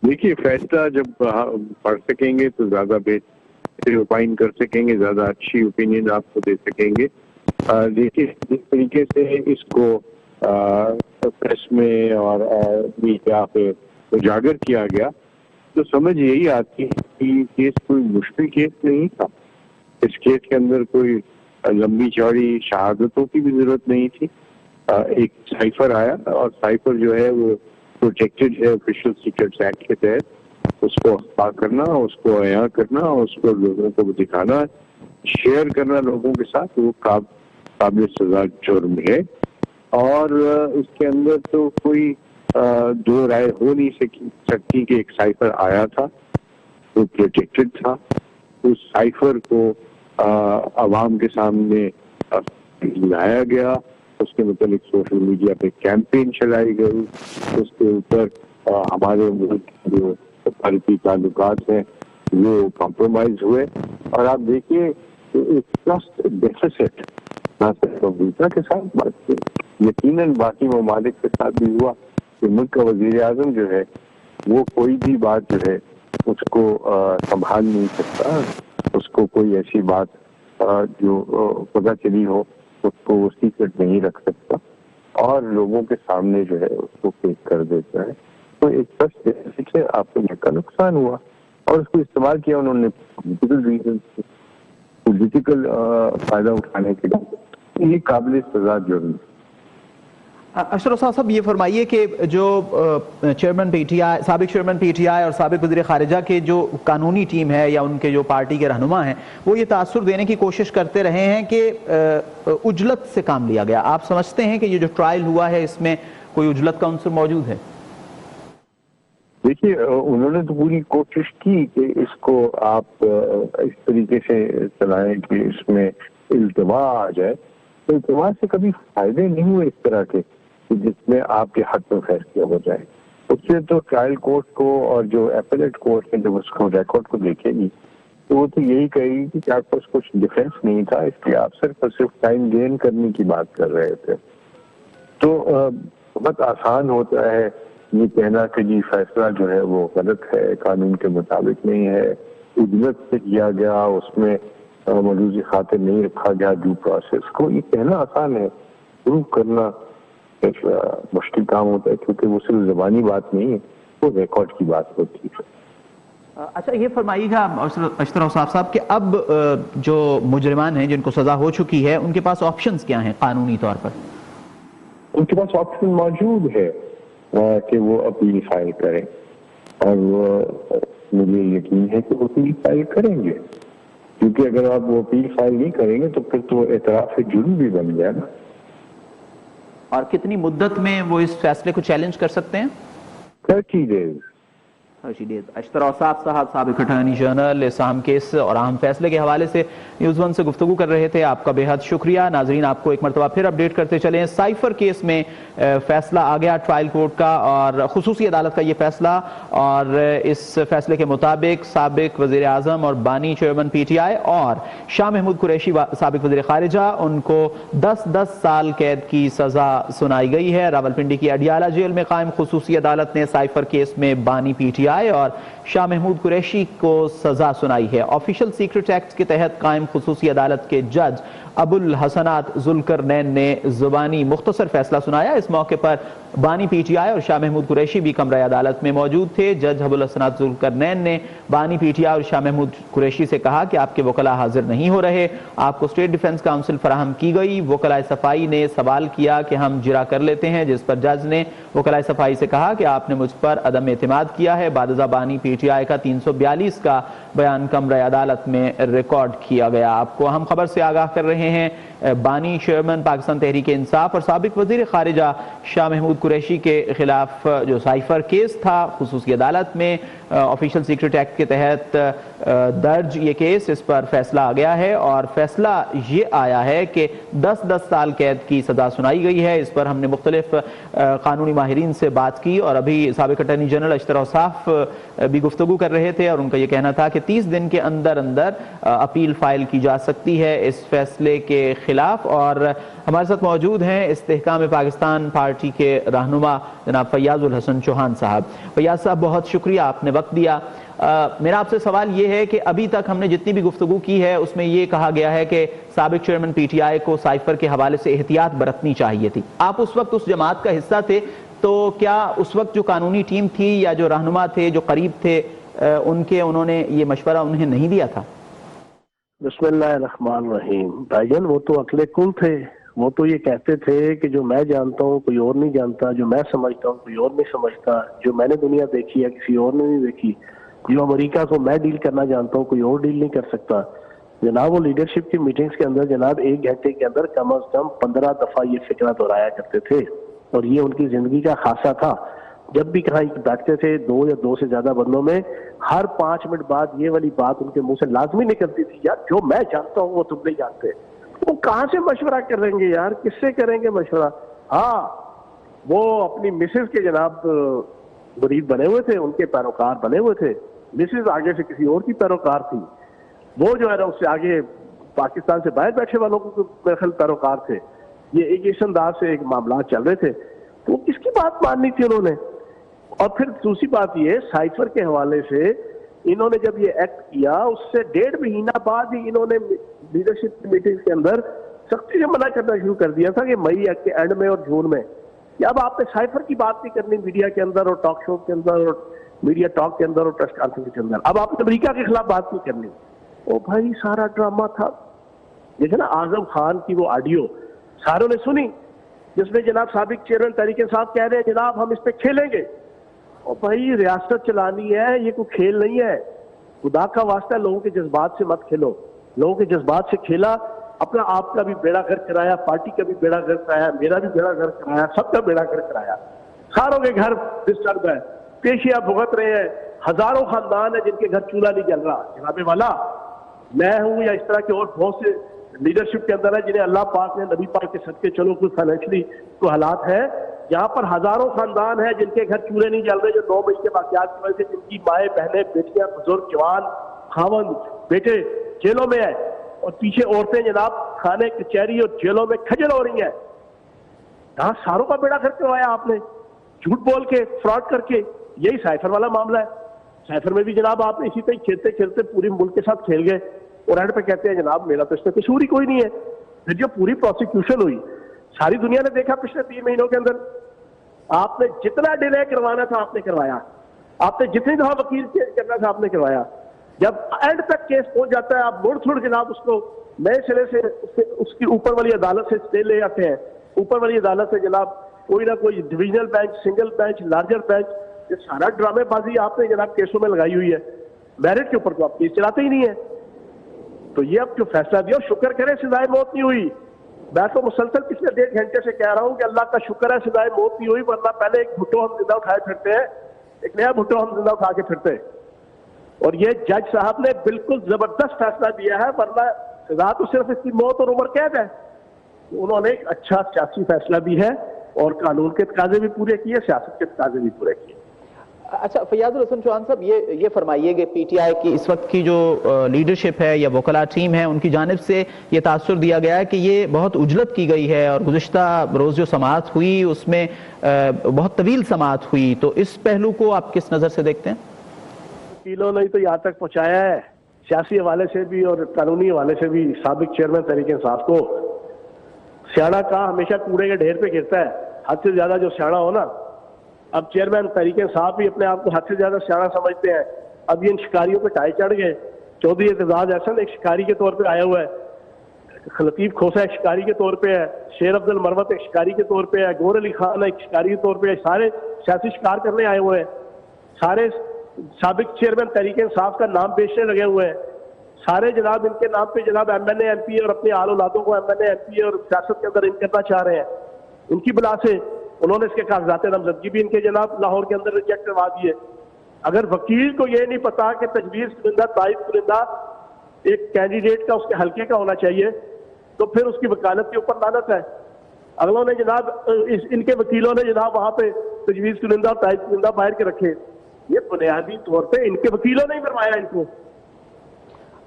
دیکھیے فیصلہ جب پڑھ سکیں گے تو زیادہ بہتر اوپائن کر سکیں گے، زیادہ اچھی اوپینین آپ کو دے سکیں گے. دیکھیے جس طریقے سے اس کو پریس میں اور میڈیا پہ اجاگر کیا گیا تو سمجھ یہی آتی ہے کہ کیس کوئی مشکل کیس نہیں تھا. اس کیس کے اندر کوئی لمبی چوڑی شہادتوں کی بھی ضرورت نہیں تھی. ایک سائفر آیا اور سائفر جو ہے وہ پروٹیکٹڈ ہے آفیشیل سیکرٹس ایکٹ کے تحت. اس کو اخبار کرنا، اس کو عیاں کرنا، اس کو لوگوں کو دکھانا، شیئر کرنا لوگوں کے ساتھ، وہ قابل سزا جرم ہے. اور اس کے اندر تو کوئی دو رائے ہو نہیں سکتی کہ ایک سائفر آیا تھا، وہ پروٹیکٹڈ تھا. اس سائفر کو عوام کے سامنے لایا گیا، اس کے متعلق سوشل میڈیا پہ کیمپین چلائی گئی، اس کے اوپر ہمارے ملک جو سفارتی تعلقات ہیں وہ کمپرومائز ہوئے. اور آپ دیکھیے ٹرسٹ ڈیفیسٹ نہ صرف امریکہ کے ساتھ بلکہ یقیناً باقی ممالک کے ساتھ بھی ہوا کہ ملک کا وزیر اعظم جو ہے وہ کوئی بھی بات جو ہے اس کو سنبھال نہیں سکتا. اس کو کوئی ایسی بات جو پتہ چلی ہو اس کو وہ سیکرٹ نہیں رکھ سکتا اور لوگوں کے سامنے جو ہے اس کو پیش کر دیتا ہے. تو ایک ٹرسٹ ڈیفیسٹ ہے، آپ کو کا نقصان ہوا اور اس کو استعمال کیا انہوں نے پولیٹیکل ریزن سے، پولیٹیکل فائدہ اٹھانے کے لیے. یہ قابل سزا جرم ہے. اشرف صاحب یہ فرمائیے کہ جو چیئرمین پی ٹی آئی، سابق چیئرمین پی ٹی آئی اور سابق وزیر خارجہ کے جو قانونی ٹیم ہے یا ان کے جو پارٹی کے رہنما ہیں وہ یہ تاثر دینے کی کوشش کرتے رہے ہیں کہ عجلت سے کام لیا گیا. آپ سمجھتے ہیں کہ یہ جو ٹرائل ہوا ہے اس میں کوئی عجلت کا عنصر موجود ہے؟ دیکھیے انہوں نے تو پوری کوشش کی کہ اس کو آپ اس طریقے سے چلائیں کہ اس میں التوا آ جائے. تو التوا سے کبھی فائدے نہیں ہوئے اس طرح کے جس میں آپ کے حق میں فیصلے ہو جائے. اس سے تو ٹرائل کورٹ کو اور جو ایپلیٹ کورٹ ہے جب اس کو ریکارڈ کو دیکھے گی تو وہ تو یہی کہے گی کہ آپ پاس کچھ ڈیفینس نہیں تھا, اس لیے آپ صرف اور صرف ٹائم گین کرنے کی بات کر رہے تھے. تو بہت آسان ہوتا ہے یہ کہنا کہ جی فیصلہ جو ہے وہ غلط ہے, قانون کے مطابق نہیں ہے, اجرت سے کیا گیا, اس میں ملوث خاطر نہیں رکھا گیا ڈیو پروسیس کو. یہ کہنا آسان ہے, پروو کرنا ایک مشکل کام ہوتا ہے کیونکہ وہ صرف زبانی بات نہیں ہے, وہ ریکارڈ کی بات ہوتی ہے. اچھا یہ فرمائیے گا اشتر اوصاف صاحب کہ اب جو مجرمان ہیں جن کو سزا ہو چکی ہے ان کے پاس آپشنز کیا ہیں قانونی طور پر؟ ان کے پاس آپشن موجود ہے کہ وہ اپیل فائل کریں, اور مجھے یقین ہے کہ وہ اپیل فائل کریں گے, کیونکہ اگر آپ وہ اپیل فائل نہیں کریں گے تو پھر تو اعتراف جرم بھی بن جائے نا. اور کتنی مدت میں وہ اس فیصلے کو چیلنج کر سکتے ہیں؟ 30 days. اشتر اوصاف صاحب سابق اٹارنی جنرل اس اہم کیس اور اہم فیصلے کے حوالے سے نیوز ون سے گفتگو کر رہے تھے. آپ کا بے حد شکریہ. ناظرین آپ کو ایک مرتبہ پھر اپڈیٹ کرتے چلیں, سائفر کیس میں فیصلہ آ گیا ٹرائل کورٹ کا اور خصوصی عدالت کا یہ فیصلہ, اور اس فیصلے کے مطابق سابق وزیر اعظم اور بانی چیئرمین پی ٹی آئی اور شاہ محمود قریشی سابق وزیر خارجہ ان کو 10 سال قید کی سزا سنائی گئی ہے. راولپنڈی کی اڈیالہ جیل میں قائم خصوصی عدالت نے سائفر کیس میں بانی پی ٹی آئی اور شاہ محمود قریشی کو سزا سنائی ہے. آفیشل سیکرٹ ایکٹ کے تحت قائم خصوصی عدالت کے جج ابو الحسنات ذوالقرنین نے زبانی مختصر فیصلہ سنایا. اس موقع پر بانی پی ٹی آئی اور شاہ محمود قریشی بھی کمرہ عدالت میں موجود تھے. جج ابو الحسنات ذوالقرنین نے بانی پی ٹی آئی اور شاہ محمود قریشی سے کہا کہ آپ کے وکلاء حاضر نہیں ہو رہے, آپ کو اسٹیٹ ڈیفنس کاؤنسل فراہم کی گئی. وکلاء صفائی نے سوال کیا کہ ہم جرا کر لیتے ہیں, جس پر جج نے وکلاء صفائی سے کہا کہ آپ نے مجھ پر عدم اعتماد کیا ہے. بعد ازاں بانی پی ٹی آئی کا 342 کا بیان کمرہ عدالت میں ریکارڈ کیا گیا. آپ کو اہم خبر سے آگاہ کر رہے ہیں. بانی چیئرمین پاکستان تحریک انصاف اور سابق وزیر خارجہ شاہ محمود قریشی کے خلاف جو سائفر کیس تھا خصوصی عدالت میں آفیشل سیکرٹ ایکٹ کے تحت درج یہ کیس, اس پر فیصلہ آ گیا ہے اور فیصلہ یہ آیا ہے کہ 10 سال قید کی سزا سنائی گئی ہے. اس پر ہم نے مختلف قانونی ماہرین سے بات کی اور ابھی سابق اٹارنی جنرل اشتر اوصاف بھی گفتگو کر رہے تھے اور ان کا یہ کہنا تھا کہ 30 دن کے اندر اپیل فائل کی جا سکتی ہے اس فیصلے کے خلاف. اور ہمارے ساتھ موجود ہیں استحکام پاکستان پارٹی کے رہنما جناب فیاض الحسن چوہان صاحب. فیاض صاحب بہت شکریہ, آپ نے وقت دیا. میرا آپ سے سوال یہ ہے کہ ابھی تک ہم نے جتنی بھی گفتگو کی ہے اس میں یہ کہا گیا ہے کہ سابق چیئرمین پی ٹی آئی کو سائفر کے حوالے سے احتیاط برتنی چاہیے تھی. آپ اس وقت اس جماعت کا حصہ تھے, تو کیا اس وقت جو قانونی ٹیم تھی یا جو رہنما تھے جو قریب تھے انہوں نے یہ مشورہ انہیں نہیں دیا تھا؟ بسم اللہ الرحمن الرحیم. بھائی جان وہ تو عقل کل تھے, وہ تو یہ کہتے تھے کہ جو میں جانتا ہوں کوئی اور نہیں جانتا, جو میں سمجھتا ہوں کوئی اور نہیں سمجھتا, جو میں نے دنیا دیکھی ہے کسی اور نے نہیں دیکھی, جو امریکہ کو میں ڈیل کرنا جانتا ہوں کوئی اور ڈیل نہیں کر سکتا. جناب وہ لیڈرشپ کی میٹنگز کے اندر جناب 1 گھنٹے کے اندر کم از کم 15 دفعہ یہ فکرہ دہرایا کرتے تھے اور یہ ان کی زندگی کا خاصہ تھا. جب بھی کہاں بیٹھتے تھے 2 یا 2 سے زیادہ بندوں میں, ہر 5 منٹ بعد یہ والی بات ان کے منہ سے لازمی نکلتی تھی, یار جو میں جانتا ہوں وہ تم نہیں جانتے. وہ کہاں سے مشورہ کریں گے یار, کس سے کریں گے مشورہ؟ ہاں وہ اپنی مسز کے جناب مرید بنے ہوئے تھے, ان کے پیروکار بنے ہوئے تھے. مسز آگے سے کسی اور کی پیروکار تھی, وہ جو ہے نا اس سے آگے پاکستان سے باہر بیٹھے والوں کو پیروکار تھے. یہ ایک اس انداز سے ایک معاملات چل رہے تھے, تو کس کی بات ماننی تھی انہوں نے. اور پھر دوسری بات یہ سائفر کے حوالے سے انہوں نے جب یہ ایکٹ کیا اس سے 1.5 مہینہ بعد ہی انہوں نے لیڈرشپ کی میٹنگ کے اندر سختی سے منع کرنا شروع کر دیا تھا کہ مئی کے اینڈ میں اور جون میں کہ اب آپ نے سائفر کی بات نہیں کرنی میڈیا کے اندر اور ٹاک شو کے اندر اور میڈیا ٹاک کے اندر اور پریس کانفرنس کے اندر, اب آپ نے امریکہ کے خلاف بات نہیں کرنی. او بھائی سارا ڈرامہ تھا. دیکھیں نا اعظم خان کی وہ آڈیو ساروں نے سنی جس میں جناب سابق چیئرمین تحریک انصاف کہہ رہے ہیں جناب ہم اس پہ کھیلیں گے. اور بھائی ریاست چلانی ہے, یہ کوئی کھیل نہیں ہے. خدا کا واسطہ لوگوں کے جذبات سے مت کھیلو. لوگوں کے جذبات سے کھیلا, اپنا آپ کا بھی بیڑا گھر کرایا, پارٹی کا بھی بیڑا گھر کرایا, میرا بھی بیڑا گھر کرایا, سب کا بیڑا گھر کرایا. ساروں کے گھر ڈسٹرب ہے. پیشیاں بھگت رہے ہیں. ہزاروں خاندان ہیں جن کے گھر چولہا نہیں جل رہا. جناب والا میں ہوں یا اس طرح کے اور بہت سے لیڈرشپ کے اندر ہے جنہیں اللہ پاک نے نبی پاک کے صدقے چلو کوئی فائنینشلی کوئی حالات ہے. یہاں پر ہزاروں خاندان ہیں جن کے گھر چولہے نہیں جل رہے, جو 9 مئی کے واقعات کی وجہ سے جن کی مائیں بہنیں بیٹیاں بزرگ جوان خاوند بیٹے جیلوں میں ہیں, اور پیچھے عورتیں جناب کھانے کچہری اور جیلوں میں کھجل ہو رہی ہیں. یہاں ساروں کا بیڑا کر کروایا آپ نے, جھوٹ بول کے, فراڈ کر کے. یہی سائفر والا معاملہ ہے. سائفر میں بھی جناب آپ نے اسی طرح کھیلتے کھیلتے پوری ملک کے ساتھ کھیل گئے, اور اینڈ پہ کہتے ہیں جناب میرا تو اس میں قصور ہی کوئی نہیں ہے. پھر جو پوری پروسیکیوشن ہوئی ساری دنیا نے دیکھا پچھلے 3 مہینوں کے اندر, آپ نے جتنا ڈیلے کروانا تھا آپ نے کروایا, آپ نے جتنی دفعہ وکیل کرنا تھا آپ نے کروایا. جب اینڈ تک کیس پہنچ جاتا ہے آپ مڑ تھوڑ جناب اس کو نئے سرے سے اس کی اوپر والی عدالت سے اسٹے لے آتے ہیں. اوپر والی عدالت سے جناب کوئی نہ کوئی divisional bench, single bench, larger bench, یہ سارا ڈرامے بازی آپ نے جناب کیسوں میں لگائی ہوئی ہے. میرٹ کے اوپر تو آپ کیس چلاتے ہی نہیں ہیں. تو یہ اب جو فیصلہ دیا شکر کرے سزائے موت نہیں ہوئی. میں تو مسلسل پچھلے 1.5 گھنٹے سے کہہ رہا ہوں کہ اللہ کا شکر ہے سزائے موت نہیں ہوئی, ورنہ پہلے ایک بھٹو ہم زندہ اٹھائے پھرتے ہیں, ایک نیا بھٹو ہم زندہ اٹھا کے پھرتے ہیں. اور یہ جج صاحب نے بالکل زبردست فیصلہ دیا ہے, ورنہ سزا تو صرف اس کی موت اور عمر قید ہے. انہوں نے ایک اچھا سیاسی فیصلہ بھی ہے اور قانون کے تقاضے بھی پورے کیے, سیاست کے تقاضے بھی پورے کیے. اچھا فیاض الحسن چوہان صاحب, یہ فرمائیے کہ پی ٹی آئی کی اس وقت کی جو لیڈرشپ ہے یا وکلاء ٹیم ہے ان کی جانب سے یہ تاثر دیا گیا ہے کہ یہ بہت عجلت کی گئی ہے, اور گزشتہ روز جو سماعت ہوئی اس میں بہت طویل سماعت ہوئی, تو اس پہلو کو آپ کس نظر سے دیکھتے ہیں؟ وکیلوں نے تو یہاں تک پہنچایا ہے سیاسی حوالے سے بھی اور قانونی حوالے سے بھی. سابق چیئرمین تحریک انصاف کو سیاڑا کہاں ہمیشہ کوڑے کے ڈھیر پہ گرتا ہے. حد سے زیادہ جو سیاڑا ہو نا, اب چیئرمین تحریک انصاف بھی اپنے آپ کو حد سے زیادہ سیاڑا سمجھتے ہیں. اب یہ ان شکاریوں پہ ٹائے چڑھ گئے. چودھری اعتزاز احسن ایک شکاری کے طور پہ آیا ہوا ہے, لطیف کھوسا ایک شکاری کے طور پہ ہے, شیر عبد المروت ایک شکاری کے طور پہ ہے, گور علی خان ایک شکاری کے طور پہ ہے. سارے سیاسی شکار کرنے آئے ہوئے ہیں. سارے سابق چیئرمین تحریک انصاف کا نام بیچنے لگے ہوئے ہیں. سارے جناب ان کے نام پہ جناب M N A M P اور اپنی آل اولادوں کو M N A M P اور سیاست کے اندر ان کرنا چاہ رہے ہیں. ان کی بلا سے انہوں نے اس کے کاغذات نامزدگی بھی ان کے جناب لاہور کے اندر ریجیکٹ کروا دیے. اگر وکیل کو یہ نہیں پتا کہ تجویز کنندہ تائید کنندہ ایک کینڈیڈیٹ کا اس کے حلقے کا ہونا چاہیے, تو پھر اس کی وکالت کے اوپر لعنت ہے. اگلوں نے جناب ان کے وکیلوں نے جناب وہاں پہ تجویز کنندہ اور تائید کنندہ باہر کے رکھے. یہ بنیادی طور پہ ان کے وکیلوں نے ہی فرمایا ان کو.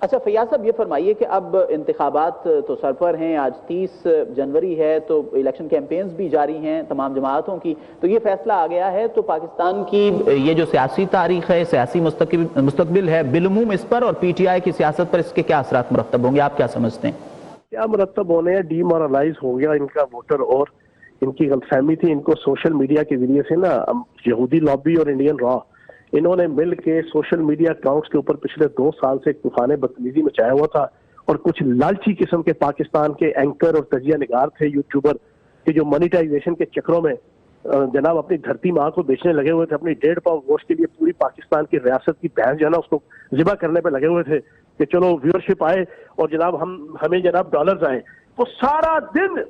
اچھا فیاض صاحب یہ فرمائیے کہ اب انتخابات تو سر پر ہیں, آج 30 جنوری ہے, تو الیکشن کیمپینز بھی جاری ہیں تمام جماعتوں کی, تو یہ فیصلہ آ گیا ہے, تو پاکستان کی یہ جو سیاسی تاریخ ہے, سیاسی مستقبل ہے بالعموم اس پر اور پی ٹی آئی کی سیاست پر اس کے کیا اثرات مرتب ہوں گے, آپ کیا سمجھتے ہیں؟ کیا مرتب ہونے ہیں, ڈی مورلائز ہو گیا ان کا ووٹر, اور ان کی غلط فہمی تھی. ان کو سوشل میڈیا کے ذریعے سے نا یہودی لابی اور انڈین را انہوں نے مل کے سوشل میڈیا اکاؤنٹس کے اوپر پچھلے 2 سال سے ایک طوفان بدتمیزی مچایا ہوا تھا. اور کچھ لالچی قسم کے پاکستان کے اینکر اور تجزیہ نگار تھے, یوٹیوبر, کہ جو منیٹائزیشن کے چکروں میں جناب اپنی دھرتی ماں کو بیچنے لگے ہوئے تھے. اپنی 1.5 پاؤنڈ گوشت کے لیے پوری پاکستان کی ریاست کی بھینس جو ہے نا اس کو ذبح کرنے پہ لگے ہوئے تھے کہ چلو ویورشپ آئے اور جناب ہمیں جناب ڈالرز آئے. وہ سارا دن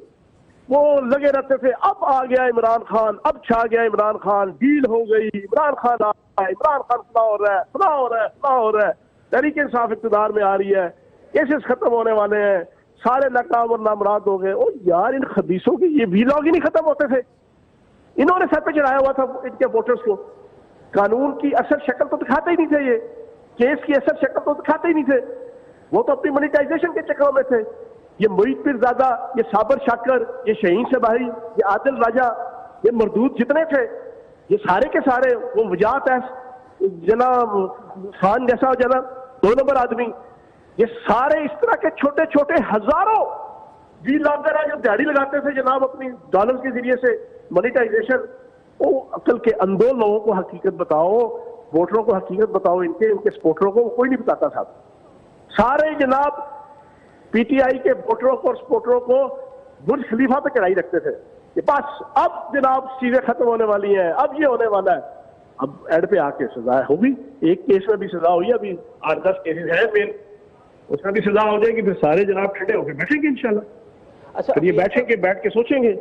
وہ لگے رہتے تھے, اب آ گیا عمران خان, اب چھا گیا عمران خان, ڈیل ہو گئی, عمران خان آ رہا ہے, عمران خان فلاں ہو رہا ہے, فلاں ہو رہا ہے, فلاں ہو رہا ہے, تحریک انصاف اقتدار میں آ رہی ہے, کیسز ختم ہونے والے ہیں, سارے ناکام اور نامراد ہو گئے. اور یار ان خبیثوں کی یہ ویلاگ ہی نہیں ختم ہوتے تھے. انہوں نے سر پہ چڑھایا ہوا تھا ان کے ووٹرز کو. قانون کی اصل شکل تو دکھاتے ہی نہیں تھے, یہ کیس کی اصل شکل تو دکھاتے ہی نہیں تھے. وہ تو اپنی منیٹائزیشن کے چکروں میں تھے. یہ معید پیر زادہ, یہ صابر شاکر, یہ شہین سباہی, یہ عادل راجہ, یہ مردود جتنے تھے یہ سارے کے سارے, وہ وجاہت ہے جناب خان جیسا جناب 2 نمبر آدمی, یہ سارے اس طرح کے چھوٹے چھوٹے ہزاروں وی لاگر ہیں جو دیہڑی لگاتے تھے جناب اپنی ڈالر کے ذریعے سے منیٹائزیشن. وہ عقل کے اندھوں لوگوں کو حقیقت بتاؤ, ووٹروں کو حقیقت بتاؤ, ان کے سپورٹروں کو کوئی نہیں بتاتا تھا. سارے جناب پی ٹی آئی کے ووٹروں کو اور سپورٹروں کو برج خلیفہ پہ چڑھائی رکھتے تھے کہ بس اب جناب چیزیں ختم ہونے والی ہیں, اب یہ ہونے والا ہے. اب ایڈ پہ آ کے سزا ہوگی. ایک کیس میں بھی سزا ہوئی, ابھی 8-10 کیسز ہیں پھر اس میں بھی سزا ہو جائے گی. پھر سارے جناب ٹھنڈے ہو کے بیٹھیں گے انشاءاللہ. اچھا, پھر یہ بیٹھیں گے, بیٹھ کے سوچیں گے.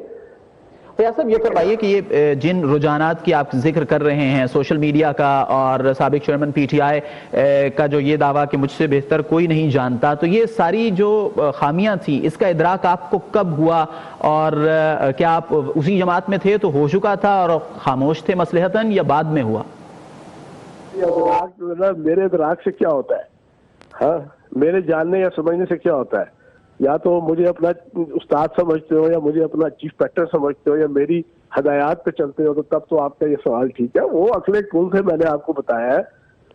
فیاض صاحب یہ فرمائیے کہ یہ جن رجحانات کی آپ ذکر کر رہے ہیں سوشل میڈیا کا اور سابق چیئرمین پی ٹی آئی کا جو یہ دعویٰ کہ مجھ سے بہتر کوئی نہیں جانتا، تو یہ ساری جو خامیاں تھیں اس کا ادراک آپ کو کب ہوا، اور کیا آپ اسی جماعت میں تھے تو ہو چکا تھا اور خاموش تھے مصلحتاً، یا بعد میں ہوا؟ میرے ادراک سے کیا ہوتا ہے، ہاں میرے جاننے یا سمجھنے سے کیا ہوتا ہے؟ یا تو مجھے اپنا استاد سمجھتے ہو، یا مجھے اپنا چیف پیکٹر سمجھتے ہو، یا میری ہدایات پہ چلتے ہو، تو تب تو آپ کا یہ سوال ٹھیک ہے۔ وہ عقل کل سے میں نے آپ کو بتایا ہے،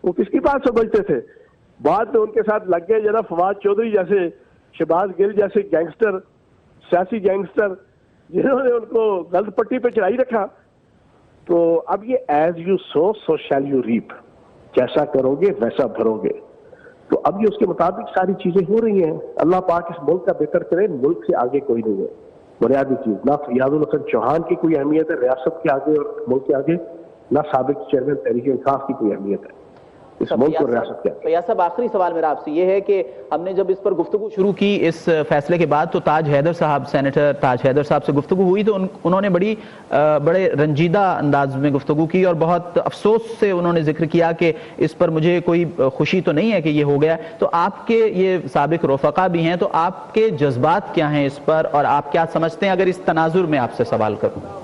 وہ کس کی بات سمجھتے تھے؟ بعد میں ان کے ساتھ لگ گئے جناب فواد چودھری جیسے، شہباز گل جیسے گینگسٹر، سیاسی گینگسٹر، جنہوں نے ان کو غلط پٹی پہ چڑھائی رکھا۔ تو اب یہ as you sow so shall you reap, جیسا کرو گے ویسا بھرو گے۔ تو اب یہ اس کے مطابق ساری چیزیں ہو رہی ہیں۔ اللہ پاک اس ملک کا بہتر کرے، ملک سے آگے کوئی نہیں ہے بنیادی چیز، نہ فیاض الحسن چوہان کی کوئی اہمیت ہے ریاست کے آگے اور ملک کے آگے، نہ سابق چیئرمین تحریک انصاف کی کوئی اہمیت ہے اس ملک اور ریاست کے آگے۔ فیاض صاحب آخری سوال میرا آپ سے یہ ہے کہ ہم نے جب اس پر گفتگو شروع کی اس فیصلے کے بعد، تو تاج حیدر صاحب، سینیٹر تاج حیدر صاحب سے گفتگو ہوئی تو انہوں نے بڑے رنجیدہ انداز میں گفتگو کی اور بہت افسوس سے انہوں نے ذکر کیا کہ اس پر مجھے کوئی خوشی تو نہیں ہے کہ یہ ہو گیا۔ تو آپ کے یہ سابق رفقا بھی ہیں، تو آپ کے جذبات کیا ہیں اس پر، اور آپ کیا سمجھتے ہیں اگر اس تناظر میں آپ سے سوال کروں؟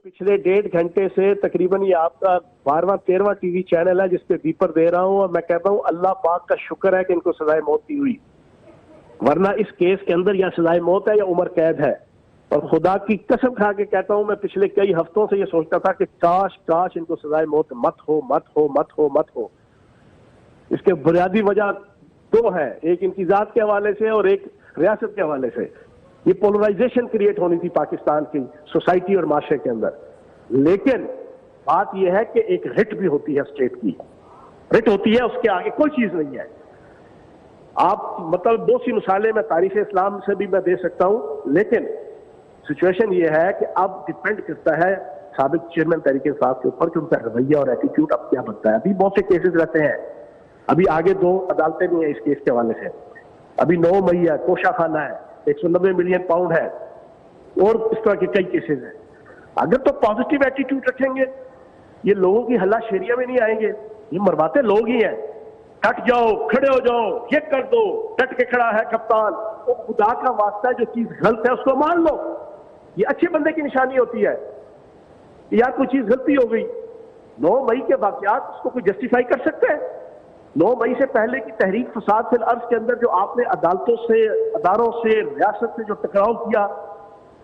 پچھلے 1.5 گھنٹے سے تقریباً یہ آپ کا 12واں 13واں ٹی وی چینل ہے جس پہ بیپر دے رہا ہوں، اور میں کہتا ہوں اللہ پاک کا شکر ہے کہ ان کو سزائے موت دی ہوئی، ورنہ اس کیس کے اندر یا سزائے موت ہے یا عمر قید ہے۔ اور خدا کی قسم کھا کے کہتا ہوں، میں پچھلے کئی ہفتوں سے یہ سوچتا تھا کہ کاش ان کو سزائے موت مت ہو۔ اس کے بنیادی وجہ 2 ہے، ایک ان کی ذات کے حوالے سے اور ایک ریاست کے حوالے سے۔ یہ پولرائزیشن کریٹ ہونی تھی پاکستان کی سوسائٹی اور معاشرے کے اندر، لیکن بات یہ ہے کہ ایک رٹ بھی ہوتی ہے اسٹیٹ کی، رٹ ہوتی ہے، اس کے آگے کوئی چیز نہیں ہے۔ آپ مطلب 2 سی مثالیں میں تاریخ اسلام سے بھی میں دے سکتا ہوں، لیکن سچویشن یہ ہے کہ اب ڈیپینڈ کرتا ہے سابق چیئرمین تحریک انصاف کے اوپر کہ ان کا رویہ اور ایٹیٹیوڈ اب کیا بنتا ہے۔ ابھی بہت سے کیسز رہتے ہیں، ابھی آگے 2 عدالتیں بھی ہیں اس کیس کے حوالے سے، ابھی 9 مئی ہے، کوشہ خانہ ہے، 190 ملین پاؤنڈ ہے، اور اس طرح کے کئی کیسز ہیں۔ اگر تو پازیٹیو ایٹیٹیوڈ رکھیں گے، یہ لوگوں کی ہلا شیریہ میں نہیں آئیں گے، یہ مرواتے لوگ ہی ہیں۔ ڈٹ جاؤ، کھڑے ہو جاؤ، یہ کر دو، ڈٹ کے کھڑا ہے کپتان، وہ خدا کا واسطہ ہے، جو چیز غلط ہے اس کو مان لو۔ یہ اچھے بندے کی نشانی ہوتی ہے۔ یار کوئی چیز غلطی ہو گئی، 9 مئی کے واقعات اس کو کوئی جسٹیفائی کر سکتے ہیں؟ 9 مئی سے پہلے کی تحریک فساد فی الارض کے اندر جو آپ نے عدالتوں سے، اداروں سے، ریاست سے جو ٹکراؤ کیا،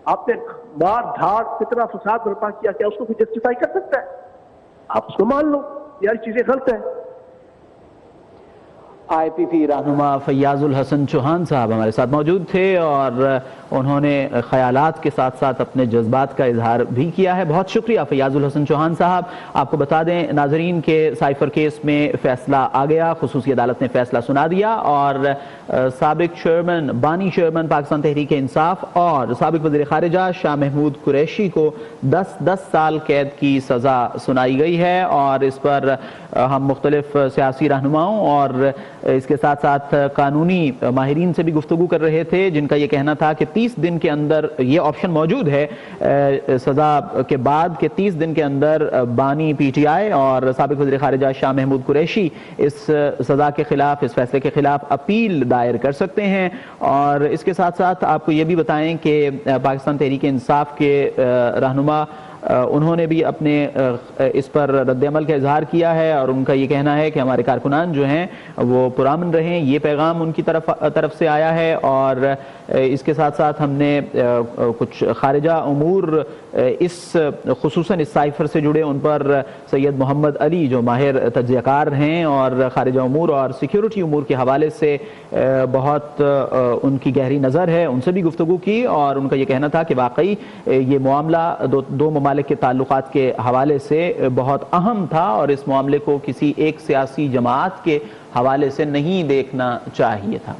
آپ نے مار دھاڑ کتنا فساد برپا کیا، کیا اس کو کوئی جسٹیفائی کر سکتا ہے؟ آپ اس کو مان لو، یار چیزیں غلط ہیں۔ آئی پی پی رہنما فیاض الحسن چوہان صاحب ہمارے ساتھ موجود تھے اور انہوں نے خیالات کے ساتھ ساتھ اپنے جذبات کا اظہار بھی کیا ہے۔ بہت شکریہ فیاض الحسن چوہان صاحب۔ آپ کو بتا دیں ناظرین کے سائفر کیس میں فیصلہ آ گیا، خصوصی عدالت نے فیصلہ سنا دیا اور سابق چیئرمین، بانی چیئرمین پاکستان تحریک انصاف اور سابق وزیر خارجہ شاہ محمود قریشی کو 10 سال قید کی سزا سنائی گئی ہے، اور اس پر ہم مختلف سیاسی رہنماؤں اور اس کے ساتھ ساتھ قانونی ماہرین سے بھی گفتگو کر رہے تھے، جن کا یہ کہنا تھا کہ 30 دن کے اندر یہ آپشن موجود ہے سزا کے بعد کہ 30 دن کے اندر بانی پی ٹی آئی اور سابق وزیر خارجہ شاہ محمود قریشی اس سزا کے خلاف، اس فیصلے کے خلاف اپیل دائر کر سکتے ہیں۔ اور اس کے ساتھ ساتھ آپ کو یہ بھی بتائیں کہ پاکستان تحریک انصاف کے رہنما انہوں نے بھی اپنے اس پر رد عمل کا اظہار کیا ہے، اور ان کا یہ کہنا ہے کہ ہمارے کارکنان جو ہیں وہ پرامن رہیں، یہ پیغام ان کی طرف سے آیا ہے۔ اور اس کے ساتھ ساتھ ہم نے کچھ خارجہ امور اس خصوصاً اس سائفر سے جڑے ان پر سید محمد علی جو ماہر تجزیہ کار ہیں اور خارجہ امور اور سیکیورٹی امور کے حوالے سے بہت ان کی گہری نظر ہے، ان سے بھی گفتگو کی، اور ان کا یہ کہنا تھا کہ واقعی یہ معاملہ دو ممالک کے تعلقات کے حوالے سے بہت اہم تھا، اور اس معاملے کو کسی ایک سیاسی جماعت کے حوالے سے نہیں دیکھنا چاہیے تھا۔